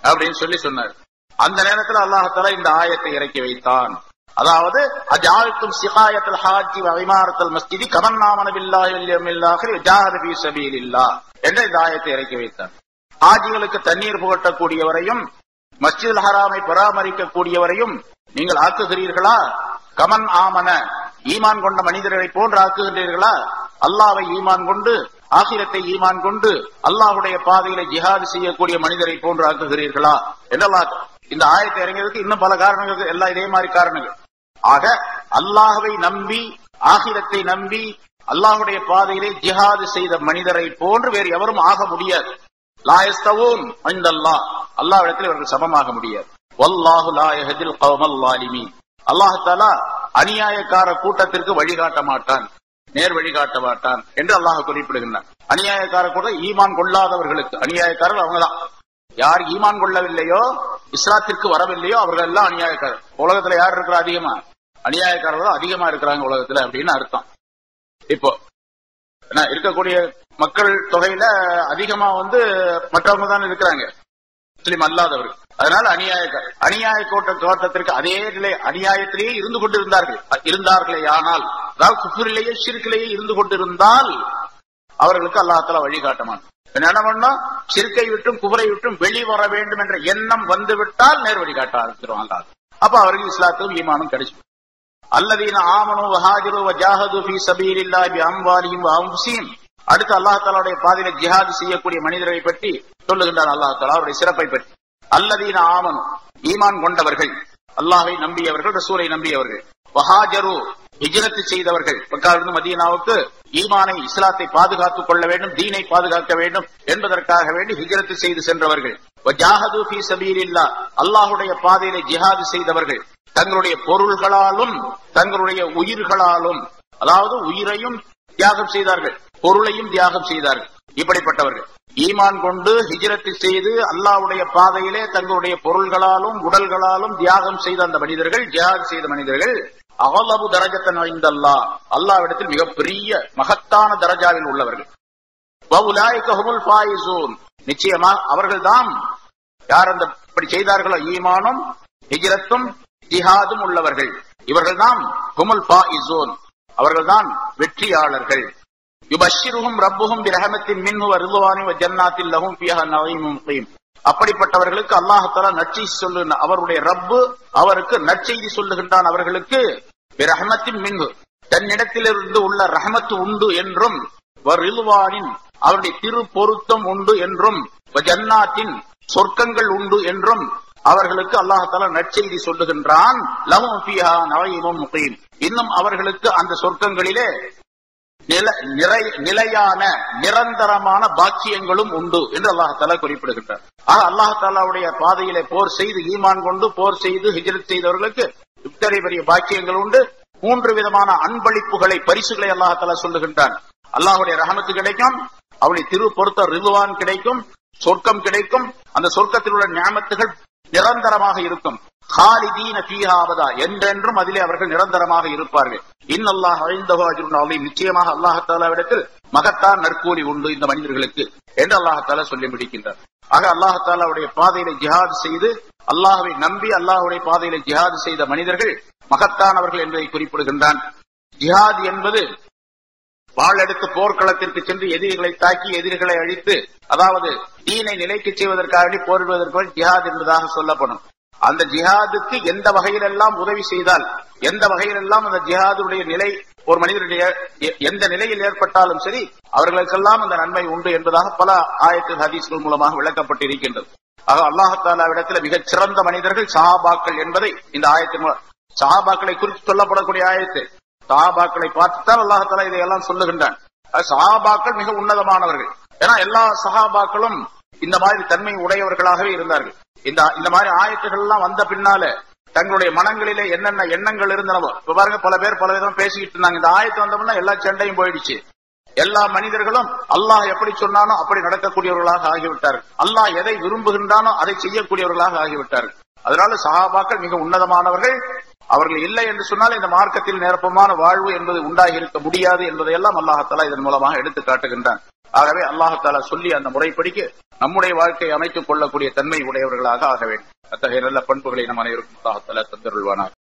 அப்படின்னு சொன்னார். அந்த நேரத்தில் அல்லாஹ் தஆலா இந்த ஆயத்தை இறக்கி வைத்தான். அதாவது அஜால்தும் சிகாயத்துல் ஹாஜி வ இமாரத்துல் மஸ்ஜிதி கமன் ஆமன பில்லாஹி வல் யௌமில் ஆகிர் ஜாஹத ஃபீ ஸபீலில்லாஹ் என்ற இந்த ஆயத்தை இறக்கி வைத்தான். ஹாஜிகளுக்கு தண்ணீர் புகட்டக்கூடியவரையும் மஸ்ஜிதுல் ஹராமை பராமரிக்கக்கூடியவரையும் நீங்கள் ஆக்குகிறீர்களா? கமன் ஆமன, ஈமான் கொண்ட மனிதர்களை போன்று ஆக்குகின்றீர்களா? அல்லாஹ்வை ஈமான் கொண்டு, ஆகிரத்தை ஈமான் கொண்டு அல்லாஹ்வுடைய பாதையில ஜிஹாத் செய்யக்கூடிய மனிதரை போன்று ஆக்குகிறீர்களா என்றெல்லாம் இந்த ஆயத்தை இறங்கியதுக்கு இன்னும் பல காரணங்கள், எல்லாம் இதே மாதிரி காரணங்கள். ஆக அல்லாஹ்வை நம்பி, ஆகிரத்தை நம்பி அல்லாஹ்வுடைய பாதையிலே ஜிஹாத் செய்த மனிதரை போன்று வேறு எவரும் ஆக முடியாது. லா யஸ்தவூன் இன்தல்லாஹ், அல்லாஹ்விடத்தில் இவர்கள் சமமாக முடியாது. வல்லாஹு லா யஹ்தில் கௌமல் ஸாலிமீன், அல்லாஹ் தஆலா அநியாயக்கார கூட்டத்திற்கு வழிகாட்ட மாட்டான், நேர் வழிகாட்ட மாட்டான் என்று அல்லாஹ் குறிப்பிடுகின்றான். அநியாயக்கார கூட்டம் ஈமான் கொள்ளாதவர்களுக்கு, அநியாயக்காரர்கள் அவங்கதான். யார் ஈமான் கொள்ளவில்லையோ, இஸ்லாத்திற்கு வரவில்லையோ அவர்கள் எல்லாம் அநியாயக்காரர். உலகத்துல யார் இருக்கிற அதிகமா? அநியாயக்காரர்கள் அதிகமா இருக்கிறாங்க உலகத்துல அப்படின்னு அர்த்தம். இப்போ இருக்கக்கூடிய மக்கள் தொகையில அதிகமா வந்து மற்றவங்க தான் இருக்கிறாங்க, முஸ்லிம் அல்லாதவர்கள். அதனால அநியாய தோட்டத்திற்கு அதே நிலை அநியாயத்திலேயே இருந்து இருந்தார்களே ஆனால், அதாவது குஃப்ரிலேயே ஷிர்கிலேயே இருந்து கொண்டிருந்தால் அவர்களுக்கு அல்லாஹ் தஆலா வழிகாட்ட மாட்டான். என்ன பண்ணா, ஷிர்கை விட்டும் குஃப்ரை விட்டும் வெளிவர வேண்டும் என்ற எண்ணம் வந்துவிட்டால் நேர் வழிகாட்ட ஆரம்பிச்சிருவாங்க அல்லாஹ். அப்ப அவருக்கு இஸ்லாத்தும் ஈமானும் கிடைச்சு. அல்லதீன ஆமனு வஹாஜரு வஜாஹது ஃபீ ஸபீலில்லாஹி பிஅம்வாலிஹிம் வஅன்ஃபுஸிஹிம், அடுத்து அல்லாஹ் தஆலாவுடைய பாதையில ஜிஹாத் செய்யக்கூடிய மனிதரை பற்றி சொல்லுகின்றார் அல்லாஹ் தஆலா, அவருடைய சிறப்பை பற்றி. அல்லதீன ஆமனு, ஈமான் கொண்டவர்கள், அல்லாஹ்வை நம்பியவர்கள், ரசூலை நம்பியவர்கள். வஹாஜரு, ஹிஜ்ரத் செய்தவர்கள், மக்காவிலிருந்து மதீனாவுக்கு ஈமானை, இஸ்லாத்தை பாதுகாத்துக் கொள்ள வேண்டும், தீனை பாதுகாக்க வேண்டும் என்பதற்காக வேண்டி ஹிஜ்ரத் செய்து சென்றவர்கள். வஜாஹது ஃபீ ஸபீலில்லாஹ், அல்லாஹ்வுடைய பாதையிலே ஜிஹாத் செய்தவர்கள், தங்களுடைய பொருள்களாலும் தங்களுடைய உயிர்களாலும், அதாவது உயிரையும் தியாகம் செய்தார்கள், பொருளையும் தியாகம் செய்தார்கள். இப்படிப்பட்டவர்கள் ஈமான் கொண்டு ஹிஜ்ரத் செய்து அல்லாஹ்வுடைய பாதையிலே தங்களுடைய பொருள்களாலும் உடல்களாலும் தியாகம் செய்த அந்த மனிதர்கள், ஜிஹாத் செய்த மனிதர்கள், அகலபு தரஜத்தன் இன்தல்லாஹ், அல்லாஹ்விடத்தில் மிகப்பெரிய மகத்தான தரஜாவில் உள்ளவர்கள். வஉலாயிக ஹுமுல் ஃபாயிஸூன், நிச்சயமாக அவர்கள்தான் யார் அந்த இப்படி செய்தார்களோ, ஈமானும் ஹிஜ்ரத்தும் ஜிஹாதும் உள்ளவர்கள், இவர்கள்தான் ஹுமுல் ஃபாயிஸூன், அவர்கள்தான் வெற்றியாளர்கள். யுபஷ்ஷிருஹும் ரப்புஹும் பிரஹமத்தின் மின்ஹு வ ரிضவானின் வ ஜன்னாத்தின் லஹும் ஃபீஹா நஈமுன் முகீம், அப்படிப்பட்டவர்களுக்கு அல்லாஹ் தஆலா நற்செய்தி சொல்லுகின்ற, அவருடைய ரப்பு அவருக்கு நற்செய்தி சொல்லுகின்றான். அவர்களுக்கு பிரஹமத்தின் மின்ஹு, தன்னிடத்திலிருந்து உள்ள ரஹமத்து உண்டு என்றும், வ ரிضவானின், அவருடைய திரு பொருத்தம் உண்டு என்றும், வ ஜன்னாத்தின், சொர்க்கங்கள் உண்டு என்றும், அவர்களுக்கு அல்லாஹ் நற்செய்தி சொல்லுகின்றான், லஹும் ஃபீஹா நஈமும் முகீம், இன்னும் அவர்களுக்கு அந்த சொர்க்கங்களிலே நிலையான நிரந்தரமான பாக்கியங்களும் உண்டு என்று அல்லாஹ் குறிப்பிடுகின்றார். அல்லாஹ் பாதையிலே போர் செய்து ஈமான் கொண்டு போர் செய்து ஹிஜ்ரத் செய்தவர்களுக்கு இத்தனை பெரிய பாக்கியங்கள் உண்டு. 3 விதமான அன்பளிப்புகளை பரிசுகளை அல்லாஹ் சொல்லுகின்றான். அல்லாஹுடைய ரஹமத்து கிடைக்கும், அவருடைய திரு பொருத்த ரிதுவான் கிடைக்கும், சொர்க்கம் கிடைக்கும். அந்த சொர்க்கத்தில் உள்ள நியமத்துகள் நிரந்தரமாக இருக்கும். ஹாலிதீன ஃபீஹா அபதா, என்றென்றும் அதிலே அவர்கள் நிரந்தரமாக இருப்பார்கள். இன்னல்லாஹ் இன்தஹு அஜ்ருன் அலீம், நிச்சயமாக அல்லாஹ் தஆலாவிடத்தில் மகத்தான் நற்கூலி உண்டு இந்த மனிதர்களுக்கு என்று அல்லாஹ் தஆலா சொல்லி முடிக்கின்றார். ஆக அல்லாஹ் தஆலாவுடைய பாதையிலே ஜிஹாத் செய்து அல்லாஹ்வை நம்பி அல்லாஹ்வுடைய பாதையிலே ஜிஹாத் செய்த மனிதர்கள் மகத்தானவர்கள் என்பதை குறிப்பிடுகின்றான். ஜிஹாத் என்பது வாளெடுத்து போர்க்களத்திற்கு சென்று எதிரிகளை தாக்கி எதிரிகளை அழித்து, அதாவது தீனை நிலைக்கு செய்வதற்காக போரிடுவதற்கு ஜிஹாத் என்பதாக சொல்லப்படும். அந்த ஜிஹாதுக்கு எந்த வகையிலெல்லாம் உதவி செய்தால், எந்த வகையிலெல்லாம் அந்த ஜிஹாதுடைய நிலை ஒரு மனிதனுடைய எந்த நிலையில் ஏற்பட்டாலும் சரி அவர்களுக்கெல்லாம் அந்த நன்மை உண்டு என்பதாக பல ஆயத்து ஹதீஸ்கள் மூலமாக விளக்கப்பட்டிருக்கின்றது. ஆக அல்லாஹ் தஆலாவிடத்தில் மிகச் சிறந்த மனிதர்கள் சஹாபாக்கள் என்பதை இந்த ஆயத்தின் சஹாபாக்களை குறித்து சொல்லப்படக்கூடிய ஆயத்து. சஹாபாக்களை பார்த்துத்தான் அல்லாஹ் தஆலா இதையெல்லாம் சொல்லுகின்றான். சஹாபாக்கள் மிக உன்னதமானவர்கள். ஏன்னா எல்லா சஹாபாக்களும் இந்த மாதிரி தன்மை உடையவர்களாகவே இருந்தார்கள். இந்த மாதிரி ஆயத்துகள் எல்லாம் வந்த பின்னால தங்களுடைய மனங்களிலே என்னென்ன எண்ணங்கள் இருந்தனவோ, இப்ப பாருங்க பல பேர் பல விதம் பேசிக்கிட்டு இருந்தாங்க. இந்த ஆயத்து வந்தோம்னா எல்லா சண்டையும் போயிடுச்சு. எல்லா மனிதர்களும் அல்லாஹ் எப்படி சொன்னானோ அப்படி நடக்கக்கூடியவர்களாக ஆகிவிட்டார்கள். அல்லாஹ் எதை விரும்புகின்றானோ அதை செய்யக்கூடியவர்களாக ஆகிவிட்டார்கள். அதனால சஹாபாக்கள் மிக உன்னதமானவர்கள். அவர்கள் இல்லை என்று சொன்னால் இந்த மார்க்கத்தில் நிரப்பமான வாழ்வு என்பது உண்டாகி இருக்க முடியாது என்பதையெல்லாம் அல்லாஹ் தஆலா இதன் மூலமாக எடுத்து காட்டுகின்றான். ஆகவே அல்லாஹ் தஆலா சொல்லி அந்த முறைப்படிக்கு நம்முடைய வாழ்க்கையை அமைத்துக் கொள்ளக்கூடிய தன்மை உடையவர்களாக ஆக வேண்டும். அத்தகைய நல்ல பண்புகளை நம் அனைவருக்கும் அல்லாஹ் தஆலா தந்தருள்வானார்.